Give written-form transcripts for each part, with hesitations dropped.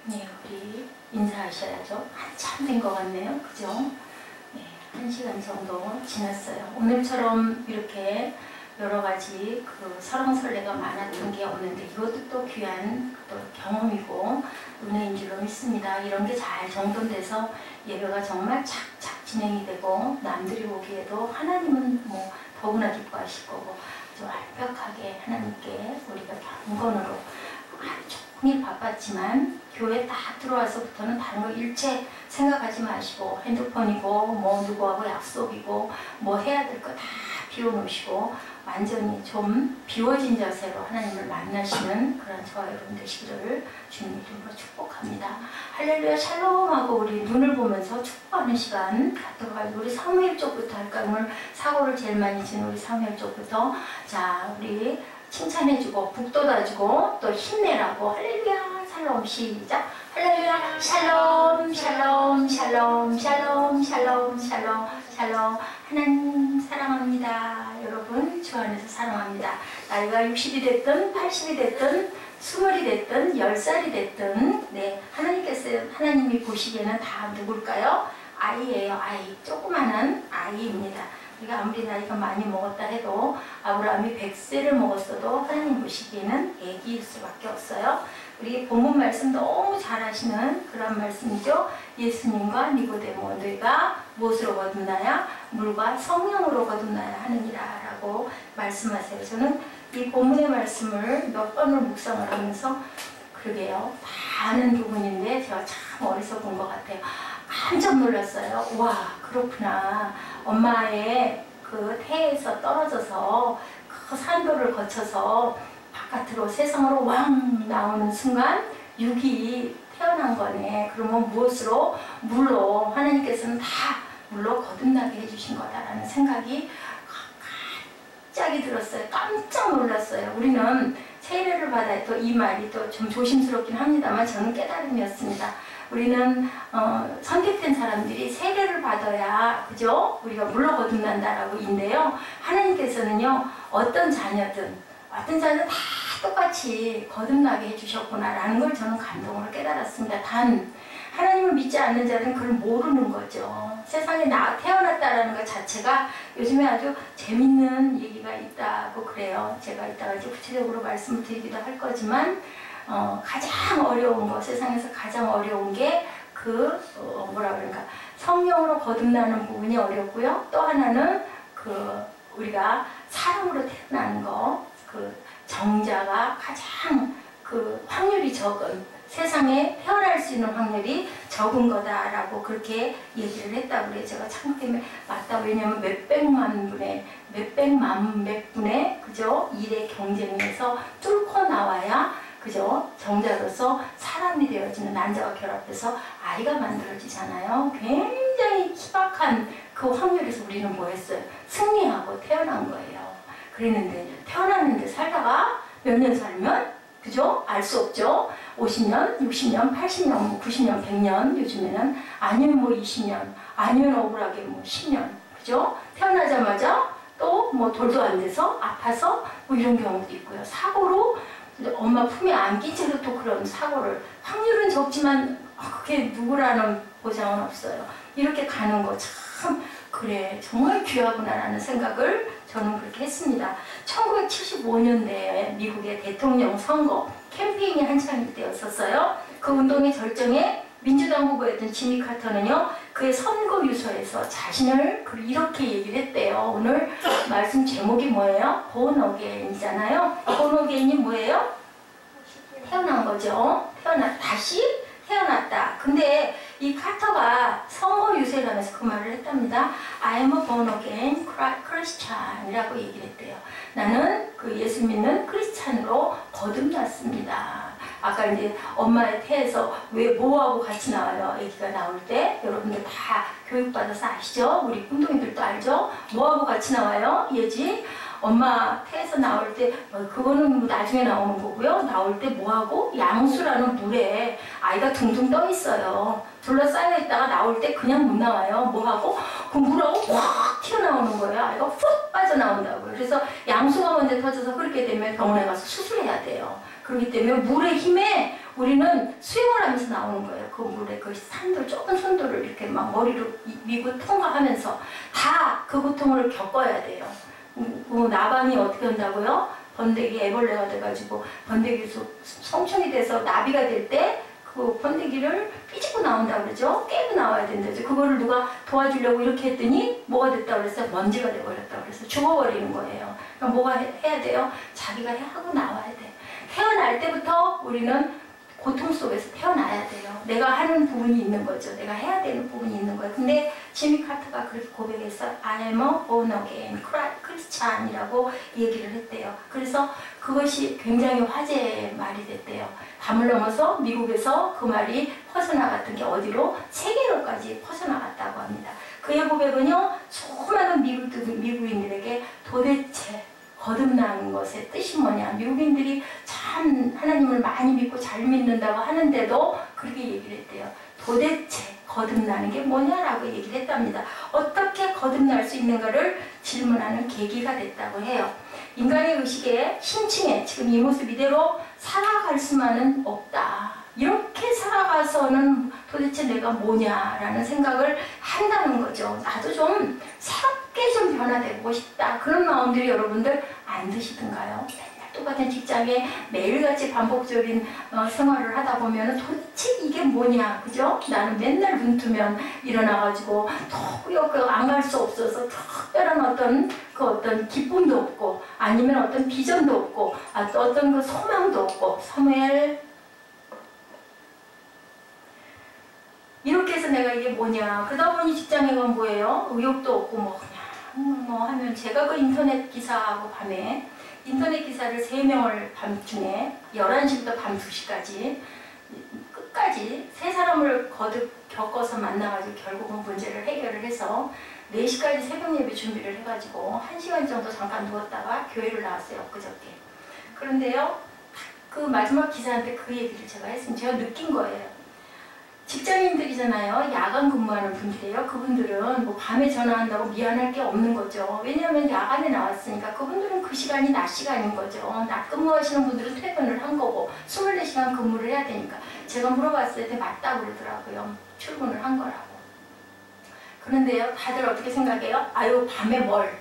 네, 우리 인사하셔야죠. 한참 된 것 같네요. 그죠? 네, 1시간 정도 지났어요. 오늘처럼 이렇게 여러 가지 그 설왕설래가 많았던 게 없는데 이것도 또 귀한 또 경험이고 은혜인 줄로 믿습니다. 이런 게 잘 정돈돼서 예배가 정말 착착 진행이 되고 남들이 보기에도 하나님은 뭐 더구나 기뻐하실 거고 좀 완벽하게 하나님께 우리가 경건으로 하루 종일 바빴지만 교회 딱 들어와서부터는 다른 거 일체 생각하지 마시고 핸드폰이고 뭐 누구하고 약속이고 뭐 해야 될 거 다 비워놓으시고 완전히 좀 비워진 자세로 하나님을 만나시는 그런 저와 여러분 되시기를 주님 이름으로 축복합니다. 할렐루야 샬롬하고 우리 눈을 보면서 축복하는 시간 갖도록 하죠. 우리 사무엘 쪽부터 할까요? 오늘 사고를 제일 많이 치는 우리 사무엘 쪽부터 자 우리 칭찬해주고 북돋아주고 또 힘내라고 할렐루야 샬롬 시작 할렐루야 샬롬 샬롬 샬롬 샬롬 샬롬 샬롬 샬롬 하나님 사랑합니다. 여러분 주 안에서 사랑합니다. 나이가 60이 됐든 80이 됐든 20이 됐든 10살이 됐든 네 하나님이 보시기에는 다 누굴까요? 아이예요. 아이 조그마한 아이입니다. 우리가 아무리 나이가 많이 먹었다 해도 아브라함이 100세를 먹었어도 하나님 보시기에는 애기일 수밖에 없어요. 우리 본문 말씀 너무 잘 하시는 그런 말씀이죠. 예수님과 니고데모 너희가 무엇으로 거듭나야? 물과 성령으로 거듭나야 하느니라 라고 말씀하세요. 저는 이 본문의 말씀을 몇 번을 묵상을 하면서 그러게요. 다 아는 부분인데 제가 참 어리석은 것 같아요. 깜짝 놀랐어요. 와 그렇구나. 엄마의 그 태에서 떨어져서 그 산도를 거쳐서 바깥으로 세상으로 왕 나오는 순간 육이 태어난 거네. 그러면 무엇으로? 물로 하나님께서는 다 물로 거듭나게 해주신 거다라는 생각이 갑자기 들었어요. 깜짝 놀랐어요. 우리는 세례를 받아야 또 이 말이 또 좀 조심스럽긴 합니다만 저는 깨달음이었습니다. 우리는 선택된 사람들이 세례를 받아야 그죠? 우리가 물로 거듭난다라고 인데요. 하나님께서는요 어떤 자녀든 다 똑같이 거듭나게 해주셨구나라는 걸 저는 감동을 깨달았습니다. 단 하나님을 믿지 않는 자는 그걸 모르는 거죠. 세상에 태어났다라는 것 자체가 요즘에 아주 재밌는 얘기가 있다고 그래요. 제가 이따가 이제 구체적으로 말씀을 드리기도 할 거지만 가장 어려운 거 세상에서 가장 어려운 게 뭐라 그럴까 성령으로 거듭나는 부분이 어렵고요. 또 하나는 우리가 사람으로 태어나는 거 정자가 가장 확률이 적은 세상에 태어날 수 있는 확률이 적은 거다라고 그렇게 얘기를 했다고 그래요. 제가 참기 맞다. 왜냐면 몇백만 분의 그죠? 일의 경쟁에서 뚫고 나와야 그죠? 정자로서 사람이 되어지는 난자와 결합돼서 아이가 만들어지잖아요. 굉장히 희박한 그 확률에서 우리는 뭐 했어요? 승리하고 태어난 거예요. 그랬는데 태어났는데 살다가 몇 년 살면 그죠? 알 수 없죠? 50년, 60년, 80년, 90년, 100년 요즘에는 아니면 뭐 20년 아니면 억울하게 뭐 10년 그죠? 태어나자마자 또 뭐 돌도 안 돼서 아파서 뭐 이런 경우도 있고요. 사고로 엄마 품에 안긴 채로 또 그런 사고를 확률은 적지만 그게 누구라는 보장은 없어요. 이렇게 가는 거 참 그래 정말 귀하구나라는 생각을 저는 그렇게 했습니다. 1975년대에 미국의 대통령 선거 캠페인이 한창일 때였었어요. 그 운동의 절정에 민주당 후보였던 지미 카터는요 그의 선거 유서에서 자신을 이렇게 얘기를 했대요. 오늘 말씀 제목이 뭐예요? Born Again이잖아요. Born Again이 뭐예요? 태어난 거죠. 다시 태어났다. 근데 이 카터가 선거 유세를 하면서 그 말을 했답니다. I am a born again Christian이라고 얘기를 했대요. 나는 예수 믿는 크리스찬으로 거듭났습니다. 아까 이제 엄마의 태에서 왜 뭐하고 같이 나와요? 아기가 나올 때 여러분들 다 교육받아서 아시죠? 우리 꿈동이들도 알죠? 뭐하고 같이 나와요? 예지? 엄마 태에서 나올 때 그거는 나중에 나오는 거고요. 나올 때 뭐하고? 양수라는 물에 아이가 둥둥 떠 있어요. 둘러싸여 있다가 나올 때 그냥 못 나와요. 뭐하고? 그 물하고 확 튀어나오는 거예요. 아이가 훅 빠져나온다고요. 그래서 양수가 먼저 터져서 그렇게 되면 병원에 가서 수술해야 돼요. 그렇기 때문에 물의 힘에 우리는 수영을 하면서 나오는 거예요. 그 물에 그 산도 좁은 손도를 이렇게 막 머리로 미고 통과하면서 다 그 고통을 겪어야 돼요. 나방이 어떻게 한다고요? 번데기 애벌레가 돼가지고 번데기에서 성충이 돼서 나비가 될 때 그 번데기를 삐집고 나온다고 그러죠. 깨고 나와야 된다죠. 그거를 누가 도와주려고 이렇게 했더니 뭐가 됐다고 그랬어요? 먼지가 돼버렸다고 그래서 죽어버리는 거예요. 그럼 뭐가 해야 돼요? 자기가 하고 나와야 돼. 태어날 때부터 우리는 고통 속에서 태어나야 돼요. 내가 하는 부분이 있는 거죠. 내가 해야 되는 부분이 있는 거예요. 근데 지미 카터가 그렇게 고백했어요. I am a born again Christian이라고 얘기를 했대요. 그래서 그것이 굉장히 화제의 말이 됐대요. 담을 넘어서 미국에서 그 말이 퍼져나갔던 게 어디로? 세계로까지 퍼져나갔다고 합니다. 그의 고백은요, 수많은 미국인들에게 도대체 거듭난 것의 뜻이 뭐냐. 미국인들이 참 하나님을 많이 믿고 잘 믿는다고 하는데도 그렇게 얘기를 했대요. 도대체 거듭나는 게 뭐냐라고 얘기를 했답니다. 어떻게 거듭날 수 있는가를 질문하는 계기가 됐다고 해요. 인간의 의식에 심층에 지금 이 모습 이대로 살아갈 수만은 없다. 이렇게 살아가서는 도대체 내가 뭐냐라는 생각을 한다는 거죠. 나도 좀 새롭게 좀 변화되고 싶다. 그런 마음들이 여러분들 안 드시던가요? 맨날 똑같은 직장에 매일같이 반복적인 생활을 하다 보면 도대체 이게 뭐냐, 그죠? 나는 맨날 눈 뜨면 일어나가지고 도구역 안 갈 수 없어서 특별한 어떤 기쁨도 없고 아니면 어떤 비전도 없고 어떤 그 소망도 없고 사무엘 이렇게 해서 내가 이게 뭐냐. 그러다 보니 직장에 가면 뭐예요? 의욕도 없고 뭐 그냥 뭐 하면 제가 그 인터넷 기사하고 밤에 인터넷 기사를 3명을 밤중에 11시부터 밤 2시까지 끝까지 3사람을 거듭 겪어서 만나가지고 결국은 문제를 해결을 해서 4시까지 새벽 예배 준비를 해가지고 1시간 정도 잠깐 누웠다가 교회를 나왔어요. 엊그저께. 그런데요, 그 마지막 기사한테 그 얘기를 제가 했으면 제가 느낀 거예요. 직장인들이잖아요. 야간 근무하는 분들이에요. 그분들은 뭐 밤에 전화한다고 미안할 게 없는 거죠. 왜냐하면 야간에 나왔으니까 그분들은 그 시간이 낮 시간인 거죠. 낮 근무하시는 분들은 퇴근을 한 거고 24시간 근무를 해야 되니까. 제가 물어봤을 때 맞다고 그러더라고요. 출근을 한 거라고. 그런데요, 다들 어떻게 생각해요? 아유, 밤에 뭘.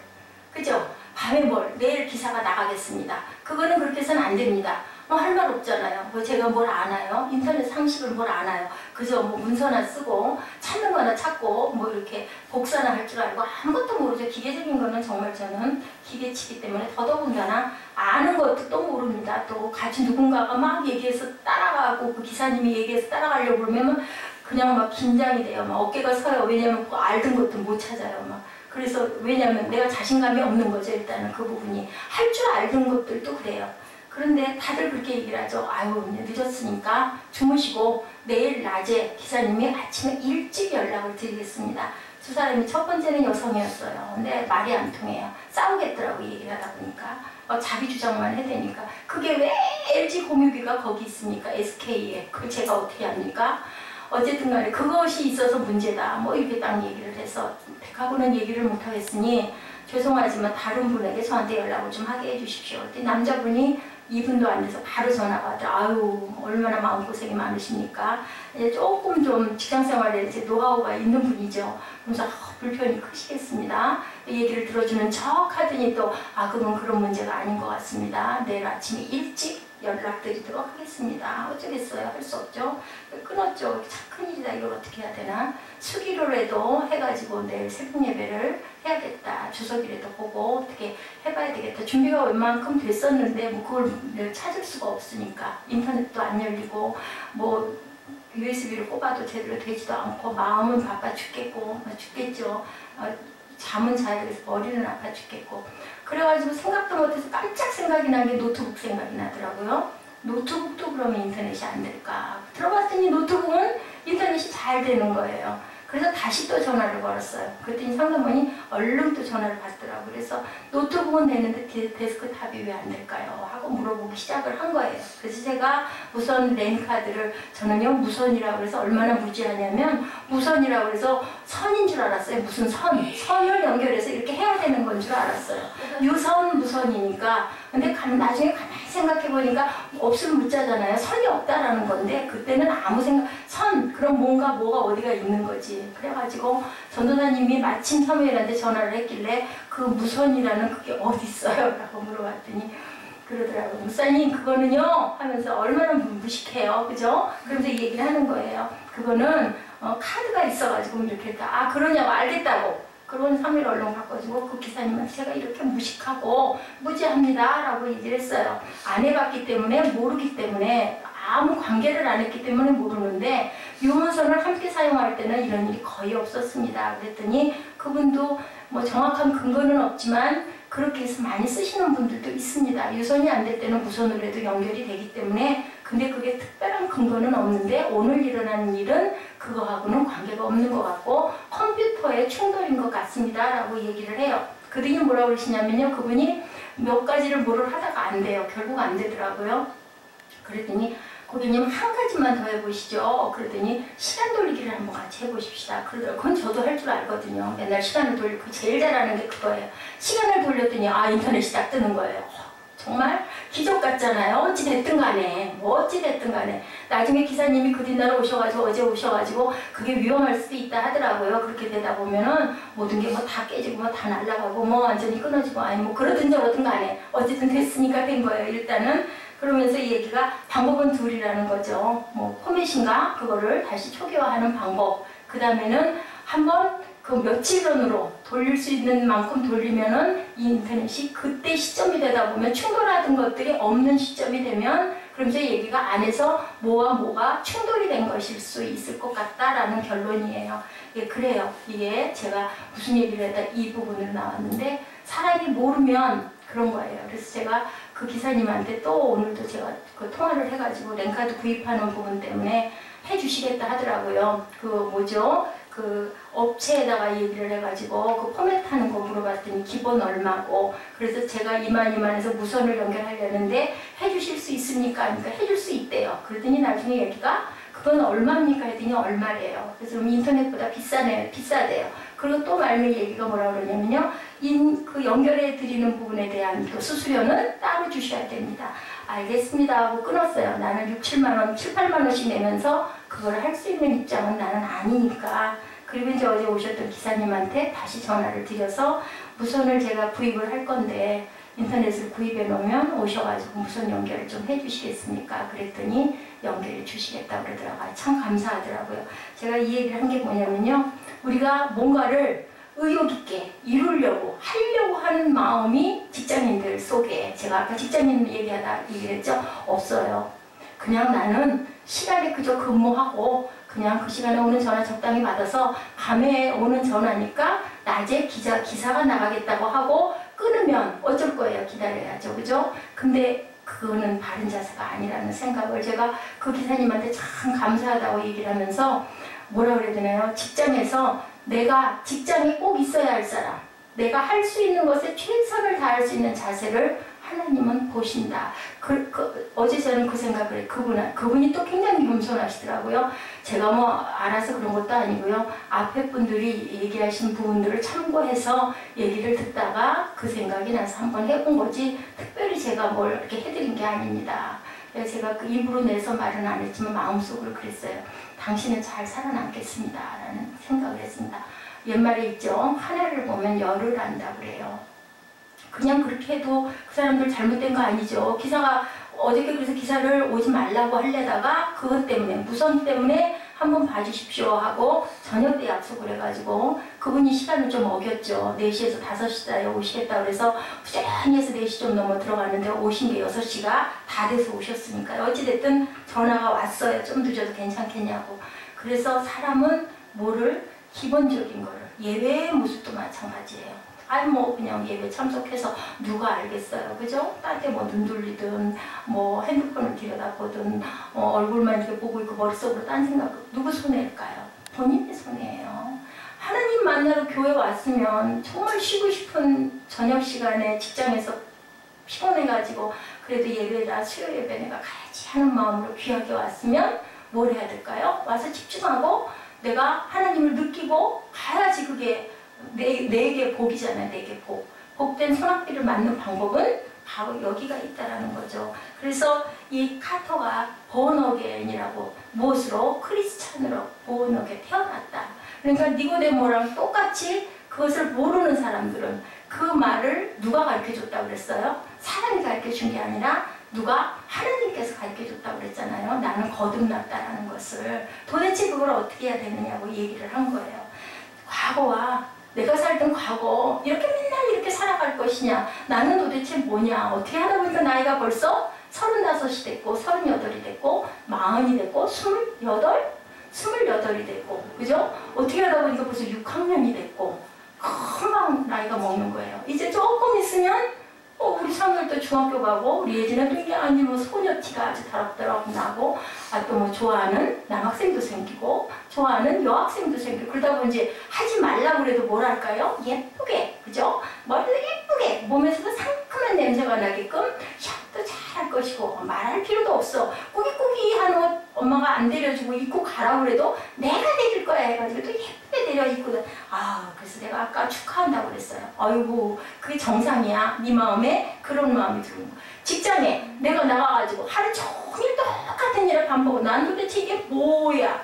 그죠? 밤에 뭘. 내일 기사가 나가겠습니다. 그거는 그렇게 해서는 안 됩니다. 뭐 할 말 없잖아요. 뭐 제가 뭘 아나요? 인터넷 상식을 뭘 아나요? 그저 뭐 문서나 쓰고 찾는 거나 찾고 뭐 이렇게 복사나 할 줄 알고 아무것도 모르죠. 기계적인 거는 정말 저는 기계치기 때문에 더더군다나 아는 것도 또 모릅니다. 또 같이 누군가가 막 얘기해서 따라가고 그 기사님이 얘기해서 따라가려고 그러면 그냥 막 긴장이 돼요. 막 어깨가 서요. 왜냐면 그 알던 것도 못 찾아요. 막. 그래서 왜냐면 내가 자신감이 없는 거죠. 일단은 그 부분이. 할 줄 알던 것들도 그래요. 그런데 다들 그렇게 얘기를 하죠. 아유, 늦었으니까 주무시고 내일 낮에 기사님이 아침에 일찍 연락을 드리겠습니다. 두 사람이 첫 번째는 여성이었어요. 근데 말이 안 통해요. 싸우겠더라고 얘기를 하다 보니까. 자기 주장만 해대니까. 그게 왜 LG 공유기가 거기 있습니까? SK에. 그걸 제가 어떻게 합니까? 어쨌든 간에 그것이 있어서 문제다. 뭐 이렇게 딱 얘기를 해서 백하고는 얘기를 못하겠으니 죄송하지만 다른 분에게 저한테 연락을 좀 하게 해주십시오. 그때 남자분이 2분도 안 돼서 바로 전화가 왔더라고요. 아유, 얼마나 마음고생이 많으십니까? 이제 조금 좀 직장생활에 이제 노하우가 있는 분이죠. 그래서 불편이 크시겠습니다. 얘기를 들어주는 척 하더니 또 그건 그런 문제가 아닌 것 같습니다. 내일 아침에 일찍 연락드리도록 하겠습니다. 어쩌겠어요. 할 수 없죠. 끊었죠. 참 큰일이다. 이걸 어떻게 해야 되나. 수기로라도 해가지고 내일 새벽 예배를 해야겠다. 주석이라도 보고 어떻게 해봐야 되겠다. 준비가 웬만큼 됐었는데 뭐 그걸 찾을 수가 없으니까. 인터넷도 안 열리고 뭐 USB를 꼽아도 제대로 되지도 않고 마음은 바빠 죽겠고 죽겠죠. 잠은 자야 돼서 머리는 아파 죽겠고. 그래가지고 생각도 못해서 깜짝 생각이 난 게 노트북 생각이 나더라고요. 노트북도 그러면 인터넷이 안 될까. 들어봤더니 노트북은 인터넷이 잘 되는 거예요. 그래서 다시 또 전화를 걸었어요. 그랬더니 상담원이 얼른 또 전화를 받더라고요. 그래서 노트북은 되는데 데스크탑이 왜 안 될까요? 하고 물어보기 시작을 한 거예요. 그래서 제가 무선 랜카드를 저는요 무선이라고 해서 얼마나 무지하냐면 무선이라고 해서 선인 줄 알았어요. 무슨 선을 연결해서 이렇게 해야 되는 건 줄 알았어요. 유선 무선이니까. 근데 나중에 가만히 생각해보니까 없으면 묻자잖아요. 선이 없다라는 건데 그때는 아무 생각, 그럼 뭔가 뭐가 어디가 있는 거지. 그래가지고 전도사님이 마침 사무엘한테 전화를 했길래 그 무선이라는 그게 어디 있어요? 라고 물어봤더니 그러더라고요. 목사님 그거는요 하면서 얼마나 무식해요. 그죠? 그러면서 이 얘기를 하는 거예요. 그거는 카드가 있어가지고 이렇게 했다. 아 그러냐고 알겠다고. 그런 사무엘 얼른 바꿔주고 그 기사님한테 제가 이렇게 무식하고 무지합니다 라고 얘기를 했어요. 안 해봤기 때문에 모르기 때문에 아무 관계를 안 했기 때문에 모르는데 유문선을 함께 사용할 때는 이런 일이 거의 없었습니다. 그랬더니 그분도 뭐 정확한 근거는 없지만 그렇게 해서 많이 쓰시는 분들도 있습니다. 유선이 안 될 때는 무선으로 해도 연결이 되기 때문에 근데 그게 특별한 근거는 없는데 오늘 일어나는 일은 그거하고는 관계가 없는 것 같고 컴퓨터의 충돌인 것 같습니다 라고 얘기를 해요. 그들이 뭐라고 그러시냐면요. 그분이 몇 가지를 뭐를 하다가 안 돼요. 결국 안 되더라고요. 그랬더니 고객님 한 가지만 더 해보시죠. 그러더니 시간 돌리기를 한번 같이 해보십시다. 그러더라고요. 그건 저도 할 줄 알거든요. 맨날 시간을 돌리고 제일 잘하는 게 그거예요. 시간을 돌렸더니 인터넷이 딱 뜨는 거예요. 정말 기적 같잖아요. 어찌 됐든 간에 뭐 어찌 됐든 간에 나중에 기사님이 그 뒷날 오셔가지고 어제 오셔가지고 그게 위험할 수도 있다 하더라고요. 그렇게 되다 보면은 모든 게 뭐 다 깨지고 뭐 다 날아가고 뭐 완전히 끊어지고 아니 뭐 그러든 저러든 간에 어쨌든 됐으니까 된 거예요. 일단은 그러면서 이 얘기가 방법은 둘이라는 거죠. 뭐 포맷인가 그거를 다시 초기화하는 방법. 그 다음에는 한번 그 며칠 전으로 돌릴 수 있는 만큼 돌리면은 이 인터넷이 그때 시점이 되다 보면 충돌하던 것들이 없는 시점이 되면 그럼 이제 얘기가 안에서 뭐와 뭐가 충돌이 된 것일 수 있을 것 같다라는 결론이에요. 예, 그래요. 이게 제가 무슨 얘기를 했다 이 부분으로 나왔는데 사람이 모르면 그런 거예요. 그래서 제가 그 기사님한테 또 오늘도 제가 그 통화를 해가지고 랜카드 구입하는 부분 때문에 해주시겠다 하더라고요. 그 뭐죠? 그 업체에다가 얘기를 해가지고 그 포맷하는 거 물어봤더니 기본 얼마고 그래서 제가 이만해서 무선을 연결하려는데 해주실 수 있습니까? 그러니까 해줄 수 있대요. 그러더니 나중에 얘기가 그건 얼마입니까? 했더니 얼마래요. 그래서 그럼 인터넷보다 비싸대요. 그리고 또 말미 얘기가 뭐라고 그러냐면요. 그 연결해 드리는 부분에 대한 또 수수료는 따로 주셔야 됩니다. 알겠습니다 하고 끊었어요. 나는 6, 7만 원, 7, 8만 원씩 내면서 그걸 할 수 있는 입장은 나는 아니니까. 그리고 이제 어제 오셨던 기사님한테 다시 전화를 드려서 무선을 제가 구입을 할 건데 인터넷을 구입해 놓으면 오셔가지고 무선 연결을 좀 해주시겠습니까? 그랬더니 연결해 주시겠다고 그러더라고요. 참 감사하더라고요. 제가 이 얘기를 한 게 뭐냐면요. 우리가 뭔가를 의욕 있게 이루려고 하려고 하는 마음이 직장인들 속에 제가 아까 직장인 얘기했죠? 없어요. 그냥 나는 시간에 그저 근무하고 그냥 그 시간에 오는 전화 적당히 받아서 밤에 오는 전화니까 낮에 기사가 나가겠다고 하고 끊으면 어쩔 거예요. 기다려야죠. 그죠? 근데 그거는 바른 자세가 아니라는 생각을 제가 그 기사님한테 참 감사하다고 얘기를 하면서 뭐라 그래야 되나요? 직장에서 내가 직장에 꼭 있어야 할 사람, 내가 할 수 있는 것에 최선을 다할 수 있는 자세를 하나님은 보신다. 어제 저는 그 생각을 해요. 그분이 또 굉장히 겸손하시더라고요. 제가 뭐 알아서 그런 것도 아니고요. 앞에 분들이 얘기하신 부분들을 참고해서 얘기를 듣다가 그 생각이 나서 한번 해본 거지 특별히 제가 뭘 이렇게 해드린 게 아닙니다. 그래서 제가 그 입으로 내서 말은 안 했지만 마음속으로 그랬어요. 당신은 잘 살아남겠습니다. 라는 생각을 했습니다. 옛말에 있죠. 하나를 보면 열을 안다 그래요. 그냥 그렇게 해도 그 사람들 잘못된 거 아니죠. 기사가 어저께 그래서 기사를 오지 말라고 하려다가 그것 때문에 무선 때문에 한번 봐주십시오 하고 저녁 때 약속을 해가지고 그분이 시간을 좀 어겼죠. 4시에서 5시에 오시겠다 그래서 부지런히 해서 4시 좀 넘어 들어갔는데 오신 게 6시가 다 돼서 오셨으니까요. 어찌됐든 전화가 왔어요. 좀 늦어도 괜찮겠냐고. 그래서 사람은 뭐를 기본적인 거를 예외의 모습도 마찬가지예요. 아니 뭐 그냥 예배 참석해서 누가 알겠어요. 그죠? 딴 데 뭐 눈 돌리든 뭐 핸드폰을 들여다보든 얼굴만 이렇게 보고 있고 머릿속으로 딴 생각 누구 손해일까요? 본인의 손해예요. 하나님 만나러 교회 왔으면 정말 쉬고 싶은 저녁 시간에 직장에서 피곤해가지고 그래도 예배다 수요 예배 내가 가야지 하는 마음으로 귀하게 왔으면 뭘 해야 될까요? 와서 집중하고 내가 하나님을 느끼고 가야지 그게 내게 복이잖아요. 내게 복. 복된 소낙비를 맞는 방법은 바로 여기가 있다라는 거죠. 그래서 이 카터가 본어게인이라고, 무엇으로? 크리스찬으로 본어게 태어났다. 그러니까 니고데모랑 똑같이 그것을 모르는 사람들은 그 말을 누가 가르쳐줬다고 그랬어요? 사람이 가르쳐준 게 아니라 누가? 하나님께서 가르쳐줬다고 그랬잖아요. 나는 거듭났다라는 것을. 도대체 그걸 어떻게 해야 되느냐고 얘기를 한 거예요. 과거와 내가 살던 과거 이렇게 맨날 이렇게 살아갈 것이냐, 나는 도대체 뭐냐, 어떻게 하다 보니까 나이가 벌써 35이 됐고 38이 됐고 40이 됐고 28이 됐고, 그죠? 어떻게 하다 보니까 벌써 6학년이 됐고 금방 나이가 먹는 거예요. 이제 조금 있으면 우리 사람들도 중학교 가고, 우리 예진은 또 이게 아니 뭐 소녀티가 아주 다락다락 나고, 또 뭐 좋아하는 남학생도 생기고 좋아하는 여학생도 생기고, 그러다 보니 이제 하지 말라고 그래도 뭘 할까요? 예쁘게, 그죠? 머리도 예쁘게, 몸에서도 상큼한 냄새가 나게끔 샵도 잘 할 것이고, 말할 필요도 없어. 꾸깃꾸깃한 옷 엄마가 안 데려주고 입고 가라고 그래도 내가 데릴 거야 해가지고 또 예쁘게 데려 입고. 그래서 내가 아까 축하한다고 그랬어요. 아이고, 그게 정상이야. 네 마음에 그런 마음이 드는 거. 직장에 내가 나가가지고 하루 종일 똑같은 일을 반복하고, 난 도대체 이게 뭐야?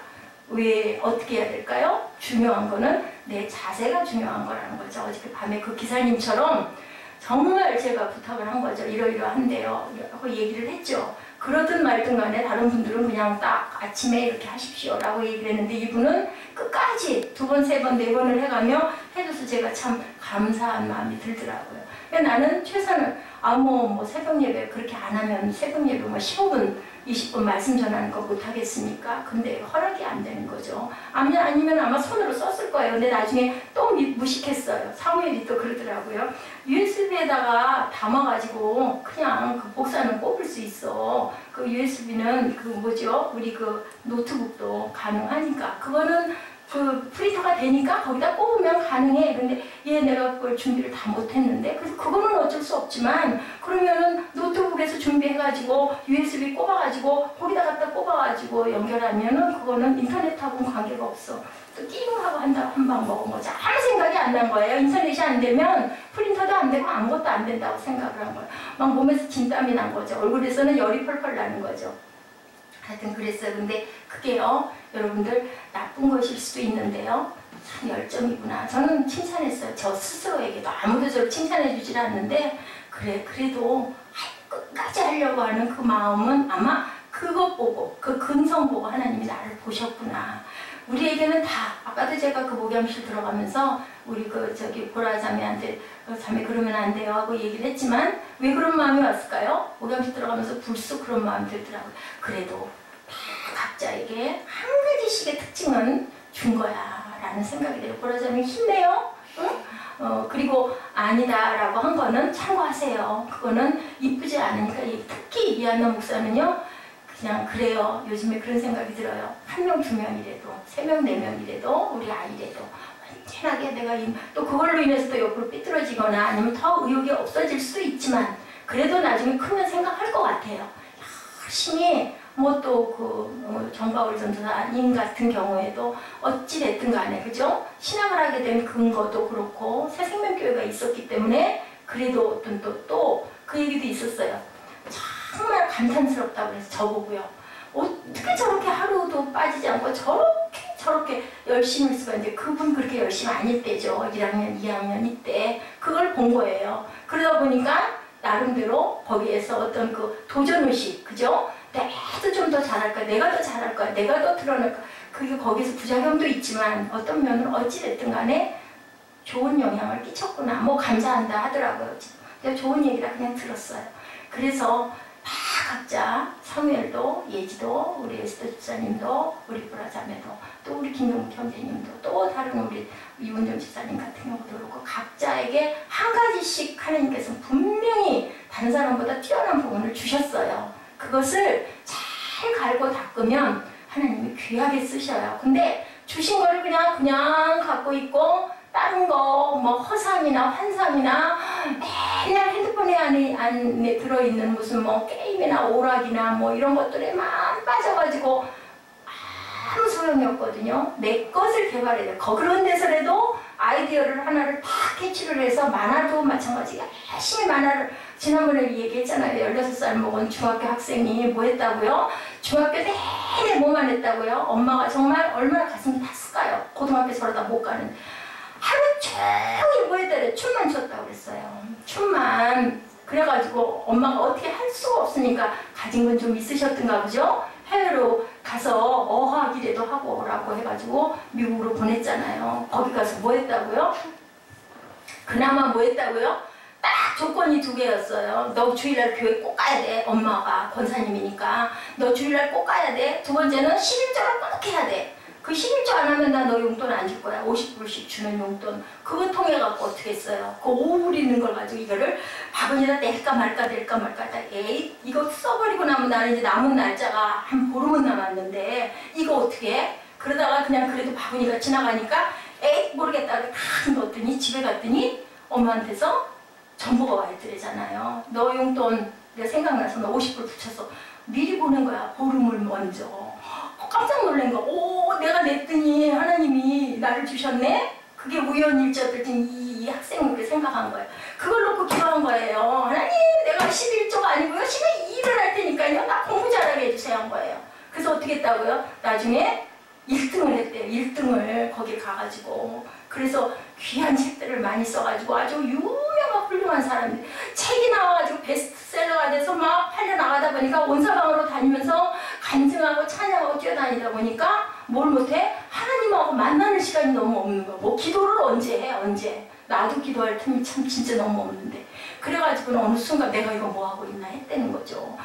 왜 어떻게 해야 될까요? 중요한 거는 내 자세가 중요한 거라는 거죠. 어저께 밤에 그 기사님처럼 정말 제가 부탁을 한 거죠. 이러이러한데요 하고 얘기를 했죠. 그러든 말든 간에 다른 분들은 그냥 딱 아침에 이렇게 하십시오 라고 얘기를 했는데, 이분은 끝까지 2번, 3번, 4번을 해가며 해줘서 제가 참 감사한 마음이 들더라고요. 나는 최선을, 뭐 새벽 예배 그렇게 안 하면 새벽 예배 뭐 15분, 20분 말씀 전하는 거 못 하겠습니까? 근데 허락이 안 되는 거죠. 아니면 아마 손으로 썼을 거예요. 근데 나중에 또 무식했어요. 사무엘이 또 그러더라고요. USB에다가 담아가지고 그냥 그 복사는 뽑을 수 있어. 그 USB는 그 뭐죠? 우리 그 노트북도 가능하니까. 그거는 그 프린터가 되니까 거기다 꼽으면 가능해. 근데 내가 그걸 준비를 다 못했는데, 그래서 그거는 어쩔 수 없지만, 그러면은 노트북에서 준비해가지고 USB 꼽아가지고 거기다 갖다 꼽아가지고 연결하면은 그거는 인터넷하고는 관계가 없어. 또 띵하고 한다고 한 방 먹은 거죠. 아무 생각이 안 난 거예요. 인터넷이 안 되면 프린터도 안 되고 아무것도 안 된다고 생각을 한 거예요. 막 몸에서 진땀이 난 거죠. 얼굴에서는 열이 펄펄 나는 거죠. 하여튼 그랬어요. 근데 그게요, 여러분들 나쁜 것일 수도 있는데요, 참 열정이구나. 저는 칭찬했어요. 저 스스로에게도. 아무도 저를 칭찬해 주질 않는데, 그래도 끝까지 하려고 하는 그 마음은 아마 그것 보고, 그 근성 보고 하나님이 나를 보셨구나. 우리에게는 다, 아까도 제가 그 목양실 들어가면서 우리 보라자매한테 자매 그러면 안 돼요 하고 얘기를 했지만, 왜 그런 마음이 왔을까요? 목양실 들어가면서 불쑥 그런 마음이 들더라고요. 그래도 다 각자에게 한 가지씩의 특징은 준 거야 라는 생각이 들어요. 보라자매 힘내요. 응? 그리고 아니다라고 한 거는 참고하세요. 그거는 이쁘지 않으니까. 특히 이한나 목사는요, 그냥 그래요. 요즘에 그런 생각이 들어요. 1명, 2명이라도, 3명, 4명이라도, 우리 아이라도 완전하게 내가 또 그걸로 인해서 또 옆으로 삐뚤어지거나 아니면 더 의욕이 없어질 수도 있지만, 그래도 나중에 크면 생각할 것 같아요. 열심히 정가울 전도사님 같은 경우에도 어찌됐든 간에, 그죠? 신앙을 하게 된 근거도 그렇고 새생명교회가 있었기 때문에, 그래도 어떤 또 그 얘기도 있었어요. 정말 감탄스럽다고 해서 저보고요. 어떻게 저렇게 하루도 빠지지 않고 저렇게 열심히 할 수가 있는데, 그분 그렇게 열심히 아닐 때죠. 1학년, 2학년 이때 그걸 본 거예요. 그러다 보니까 나름대로 거기에서 어떤 그 도전의식, 그죠? 내가 좀 더 잘할 거야, 내가 더 잘할 거야, 내가 더 드러낼 거야. 그게 거기서 부작용도 있지만 어떤 면은 어찌됐든 간에 좋은 영향을 끼쳤구나. 감사한다 하더라고요. 내가 좋은 얘기라 그냥 들었어요. 그래서 다 각자, 사무엘도, 예지도, 우리 에스더 집사님도, 우리 보라자매도, 또 우리 김용욱 형제님도, 또 다른 우리 이문정 집사님 같은 경우도 그렇고, 각자에게 한 가지씩 하나님께서 분명히 다른 사람보다 뛰어난 부분을 주셨어요. 그것을 잘 갈고 닦으면 하나님이 귀하게 쓰셔요. 근데 주신 거를 그냥 갖고 있고, 다른 거, 허상이나 환상이나 맨날 핸드폰에 안에 들어있는 무슨 게임이나 오락이나 이런 것들에만 빠져가지고 아무 소용이 없거든요. 내 것을 개발해야 돼요. 그런 데서라도 아이디어를 하나를 다 캐치를 해서 만화도 마찬가지 열심히 만화를 지난번에 얘기했잖아요. 16살 먹은 중학교 학생이 뭐 했다고요? 중학교 내내 뭐만 했다고요? 엄마가 정말 얼마나 가슴이 탔을까요? 고등학교 저러다 못 가는 하루 종일 뭐 했다래? 춤만 췄다고 그랬어요. 춤만. 그래가지고 엄마가 어떻게 할 수가 없으니까 가진 건 좀 있으셨던가 보죠? 해외로 가서 어학이라도 하고 오라고 해가지고 미국으로 보냈잖아요. 거기 가서 뭐 했다고요? 그나마 뭐 했다고요? 딱 조건이 2개였어요. 너 주일날 교회 꼭 가야 돼. 엄마가 권사님이니까. 너 주일날 꼭 가야 돼. 두 번째는 11조를 꼭 해야 돼. 그 11조 안 하면 나 너 용돈 안 줄 거야. 50불씩 주는 용돈. 그거 통해갖고 어떻게 했어요? 그 5불 있는 걸 가지고 이거를 바구니에다 낼까 말까 에이 이거 써버리고 나면 나는 이제 남은 날짜가 한 보름은 남았는데 이거 어떻게 해? 그러다가 그냥 그래도 바구니가 지나가니까 에이 모르겠다. 다 넣었더니 집에 갔더니 엄마한테서 정보가 와 있더래잖아요. 너 용돈 내가 생각나서 너 50불 붙였어. 미리 보낸 거야. 보름을 먼저. 깜짝 놀란 거. 오, 내가 냈더니 하나님이 나를 주셨네? 그게 우연일치였더니 이 학생은 그렇게 생각한 거예요. 그걸 놓고 기도한 거예요. 하나님, 내가 11조가 아니고요. 12일을 할 테니까요. 나 공부 잘하게 해주세요 한 거예요. 그래서 어떻게 했다고요? 나중에 1등을 했대요. 1등을 거기 가가지고. 그래서 귀한 책들을 많이 써가지고 아주 유명한 훌륭한 사람들. 책이 나와가지고 베스트셀러가 돼서 막 팔려나가다 보니까 온 사방으로 다니면서 간증하고 찬양하고 뛰어다니다 보니까 뭘 못해? 하나님하고 만나는 시간이 너무 없는 거야. 뭐 기도를 언제 해? 언제? 나도 기도할 틈이 참 진짜 너무 없는데. 그래가지고는 어느 순간 내가 이거 뭐하고 있나 했다는 거죠.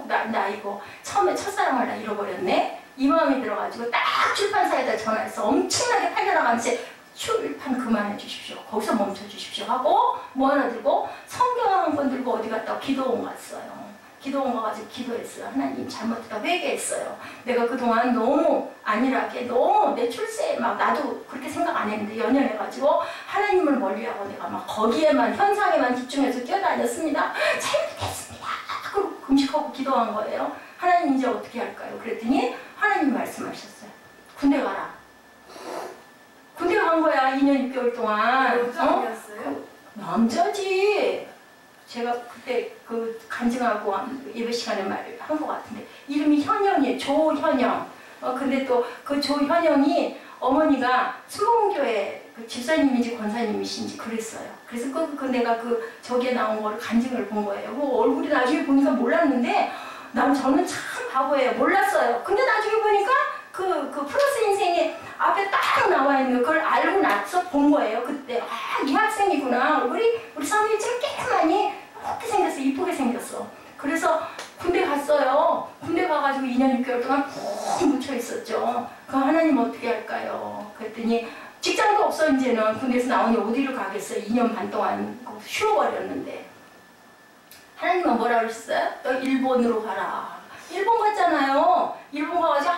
나 이거 처음에 첫사랑을 나 잃어버렸네? 이 마음이 들어가지고 딱 출판사에다 전화해서 엄청나게 팔려나가면서 출판 그만해 주십시오. 거기서 멈춰 주십시오 하고 뭐 하나 들고 성경 한 권 들고 어디 갔다 기도원 갔어요. 기도원 가가지고 기도했어요. 하나님 잘못했다 회개했어요. 내가 그동안 너무 안일하게 너무 내 출세에 막 나도 그렇게 생각 안 했는데 연연해가지고 하나님을 멀리하고 내가 막 거기에만 현상에만 집중해서 뛰어다녔습니다. 잘못했습니다. 그리고 금식하고 기도한 거예요. 하나님 이제 어떻게 할까요? 그랬더니 하나님 말씀하셨어요. 군대 가라. 군대 간 거야. 2년 6개월 동안. 여자였어요? 남자지. 제가 그때 그 간증하고 예배 시간에 말을 한 것 같은데 이름이 현영이에요. 조현영. 근데 또 그 조현영이 어머니가 수목교회 그 집사님인지 권사님이신지 그랬어요. 그래서 그 내가 그 저기에 나온 거를 간증을 본 거예요. 그 얼굴이 나중에 보니까 몰랐는데 저는 참 바보예요. 몰랐어요. 근데 나중에 보니까 그 플러스 인생에 앞에 딱 나와 있는 그걸 알고 나서 본 거예요. 그때 이 학생이구나. 우리 사모님 좀 깨끗하니 이렇게 생겼어. 이쁘게 생겼어. 그래서 군대 갔어요. 군대 가가지고 2년 6개월 동안 푹 묻혀 있었죠. 그럼 하나님 어떻게 할까요? 그랬더니 직장도 없어. 이제는 군대에서 나오니 어디를 가겠어요. 2년 반 동안 쉬어버렸는데 하나님은 뭐라 그러셨어요? 너 일본으로 가라. 일본 갔잖아요. 일본 가가지고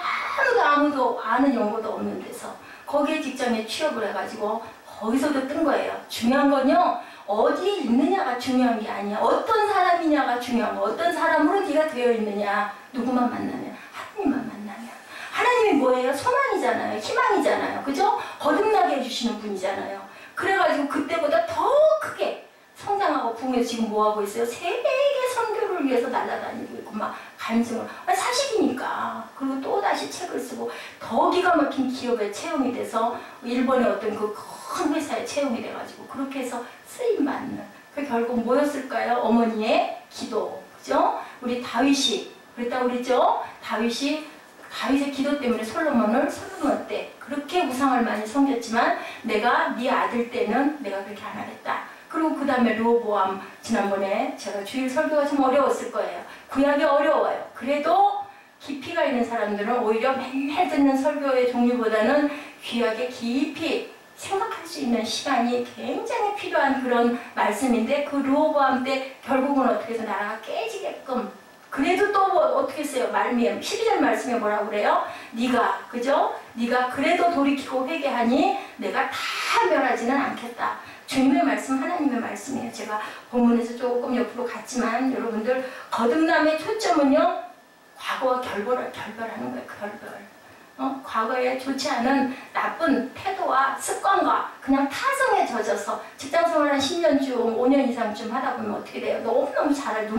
아무도 아는 연고도 없는 데서 거기에 직장에 취업을 해가지고 거기서도 뜬 거예요. 중요한 건요. 어디에 있느냐가 중요한 게 아니야. 어떤 사람이냐가 중요한 거. 어떤 사람으로 네가 되어 있느냐. 누구만 만나면 하나님만 만나면. 하나님이 뭐예요? 소망이잖아요. 희망이잖아요. 그죠? 거듭나게 해주시는 분이잖아요. 그래가지고 그때보다 더 크게 성장하고 부흥해서 지금 뭐하고 있어요? 세계 선교를 위해서 날아다니고 있고 막 간증을 사실이니까. 그리고 또다시 책을 쓰고 더 기가 막힌 기업에 채용이 돼서 일본의 어떤 그 큰 회사에 채용이 돼가지고 그렇게 해서 쓰임받는. 그 결국 뭐였을까요? 어머니의 기도. 그죠? 우리 다윗이 그랬다고 그랬죠? 다윗의 기도 때문에 솔로몬 때 그렇게 우상을 많이 섬겼지만 내가 네 아들 때는 내가 그렇게 안 하겠다. 그리고 그 다음에 르호보암. 지난번에 제가 주일 설교가 좀 어려웠을 거예요. 구약이 어려워요. 그래도 깊이가 있는 사람들은 오히려 맨날 듣는 설교의 종류보다는 귀하게 깊이 생각할 수 있는 시간이 굉장히 필요한 그런 말씀인데 그 르호보암 때 결국은 어떻게 해서 나라가 깨지게끔 그래도 또 뭐 어떻게 했어요? 말미암 12절 말씀에 뭐라고 그래요? 네가 그죠? 네가 그래도 돌이키고 회개하니 내가 다 멸하지는 않겠다. 주님의 말씀, 하나님의 말씀이에요. 제가 본문에서 조금 옆으로 갔지만 여러분들 거듭남의 초점은요. 과거와 결별하는 거예요. 결별. 과거에 좋지 않은 나쁜 태도와 습관과 그냥 타성에 젖어서 직장생활 한 10년쯤 5년 이상쯤 하다 보면 어떻게 돼요? 너무너무 잘 알아요.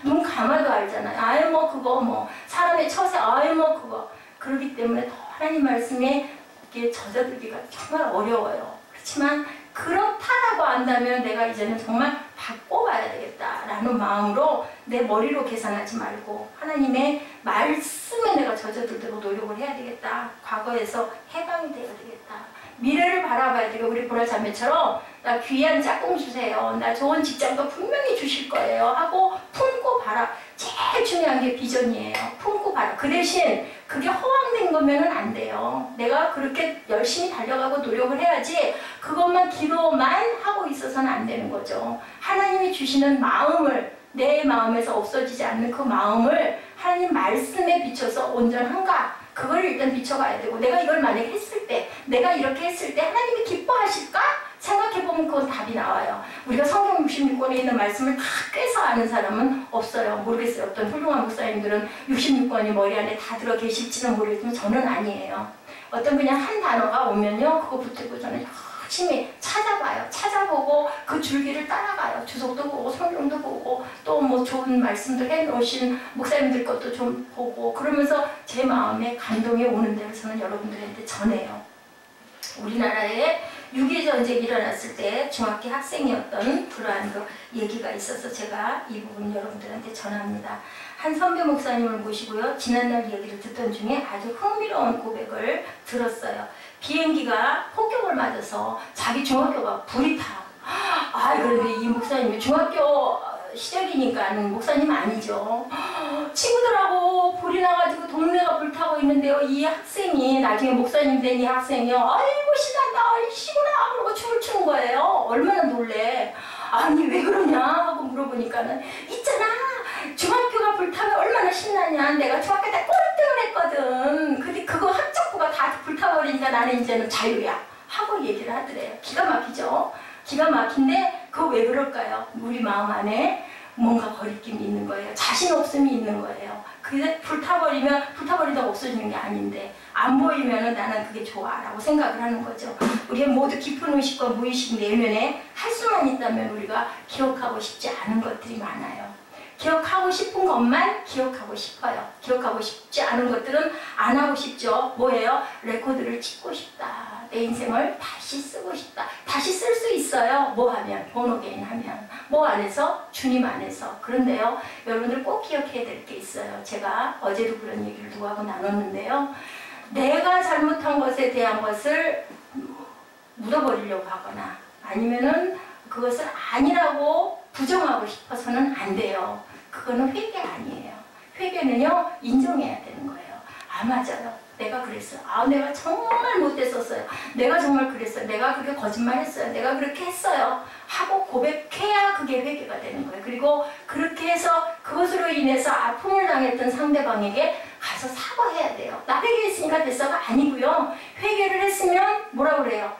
눈 감아도 알잖아요. 아유 뭐 그거 뭐 사람의 처세 아유 뭐 그거. 그렇기 때문에 더 하나님 말씀에 이렇게 젖어들기가 정말 어려워요. 그렇지만 그렇다라고 한다면 내가 이제는 정말 바꿔봐야 되겠다라는 마음으로 내 머리로 계산하지 말고 하나님의 말씀에 내가 젖어들도록 노력을 해야 되겠다. 과거에서 해방이 되어야 되겠다. 미래를 바라봐야 되고 우리 보라자매처럼 나 귀한 짝꿍 주세요. 나 좋은 직장도 분명히 주실 거예요. 하고 품고 바라. 제일 중요한 게 비전이에요. 품고 바라. 그 대신 그게 허황된 거면은 안 돼요. 내가 그렇게 열심히 달려가고 노력을 해야지 그것만 기도만 하고 있어서는 안 되는 거죠. 하나님이 주시는 마음을 내 마음에서 없어지지 않는 그 마음을 하나님 말씀에 비춰서 온전한가? 그걸 일단 비춰가야 되고 내가 이걸 만약에 했을 때 내가 이렇게 했을 때 하나님이 기뻐하실까? 생각해보면 그건 답이 나와요. 우리가 성경 66권에 있는 말씀을 다 꿰서 아는 사람은 없어요. 모르겠어요. 어떤 훌륭한 목사님들은 66권이 머리 안에 다 들어 계실지는 모르겠지만 저는 아니에요. 어떤 그냥 한 단어가 오면요 그거 붙들고 저는 열심히 찾아봐요. 찾아보고 그 줄기를 따라가요. 주석도 보고 성경도 보고 또 뭐 좋은 말씀도 해놓으신 목사님들 것도 좀 보고 그러면서 제 마음에 감동이 오는 대로 저는 여러분들한테 전해요. 우리나라에 6.25 전쟁이 일어났을 때 중학교 학생이었던 그러한 그 얘기가 있어서 제가 이 부분 여러분들한테 전합니다. 한 선배 목사님을 모시고요. 지난날 얘기를 듣던 중에 아주 흥미로운 고백을 들었어요. 비행기가 폭격을 맞아서 자기 중학교가 불이 타. 그런데 이 목사님이 중학교 시절이니까는 목사님 아니죠. 친구들하고 불이 나가지고 동네가 불타고 있는데요. 이 학생이 나중에 목사님 된 이 학생이요. 아이고 신난다. 시구나. 그러고 춤을 추는 거예요. 얼마나 놀래. 아니 왜 그러냐 하고 물어보니까는 있잖아. 중학교가 불타면 얼마나 신나냐. 내가 중학교 때 꼴등을 했거든. 근데 그거 학적부가 다 불타버리니까 나는 이제는 자유야. 하고 얘기를 하더래요. 기가 막히죠. 기가 막힌데 그거 왜 그럴까요? 우리 마음 안에 뭔가 거리낌이 있는 거예요. 자신 없음이 있는 거예요. 그게 불타버리다가 없어지는 게 아닌데 안 보이면은 나는 그게 좋아 라고 생각을 하는 거죠. 우리가 모두 깊은 의식과 무의식 내면에 할 수만 있다면 우리가 기억하고 싶지 않은 것들이 많아요. 기억하고 싶은 것만 기억하고 싶어요. 기억하고 싶지 않은 것들은 안 하고 싶죠. 뭐예요? 레코드를 찍고 싶다. 내 인생을 다시 쓰고 싶다. 다시 쓸 수 있어요. 뭐 하면? 본어게인 하면. 뭐 안에서? 주님 안에서. 그런데요. 여러분들 꼭 기억해야 될 게 있어요. 제가 어제도 그런 얘기를 누구하고 나눴는데요. 내가 잘못한 것에 대한 것을 묻어버리려고 하거나 아니면은 그것을 아니라고 부정하고 싶어서는 안 돼요. 그거는 회개 아니에요. 회개는요 인정해야 되는 거예요. 맞아요. 내가 그랬어요. 내가 정말 못됐었어요. 내가 정말 그랬어요. 내가 그렇게 거짓말했어요. 내가 그렇게 했어요. 하고 고백해야 그게 회개가 되는 거예요. 그리고 그렇게 해서 그것으로 인해서 아픔을 당했던 상대방에게 가서 사과해야 돼요. 나 회개했으니까 됐어가 아니고요. 회개를 했으면 뭐라 그래요?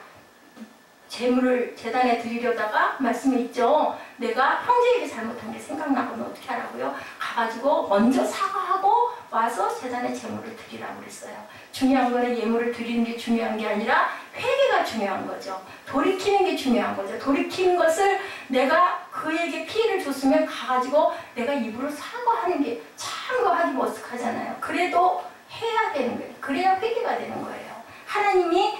재물을 재단에 드리려다가 말씀이 있죠. 내가 형제에게 잘못한 게 생각나면 어떻게 하라고요? 가가지고 먼저 사과하고 와서 재단에 재물을 드리라고 그랬어요. 중요한 거는 예물을 드리는 게 중요한 게 아니라 회개가 중요한 거죠. 돌이키는 게 중요한 거죠. 돌이키는 것을 내가 그에게 피해를 줬으면 가가지고 내가 입으로 사과하는 게 참 하기 머쓱하잖아요. 그래도 해야 되는 거예요. 그래야 회개가 되는 거예요. 하나님이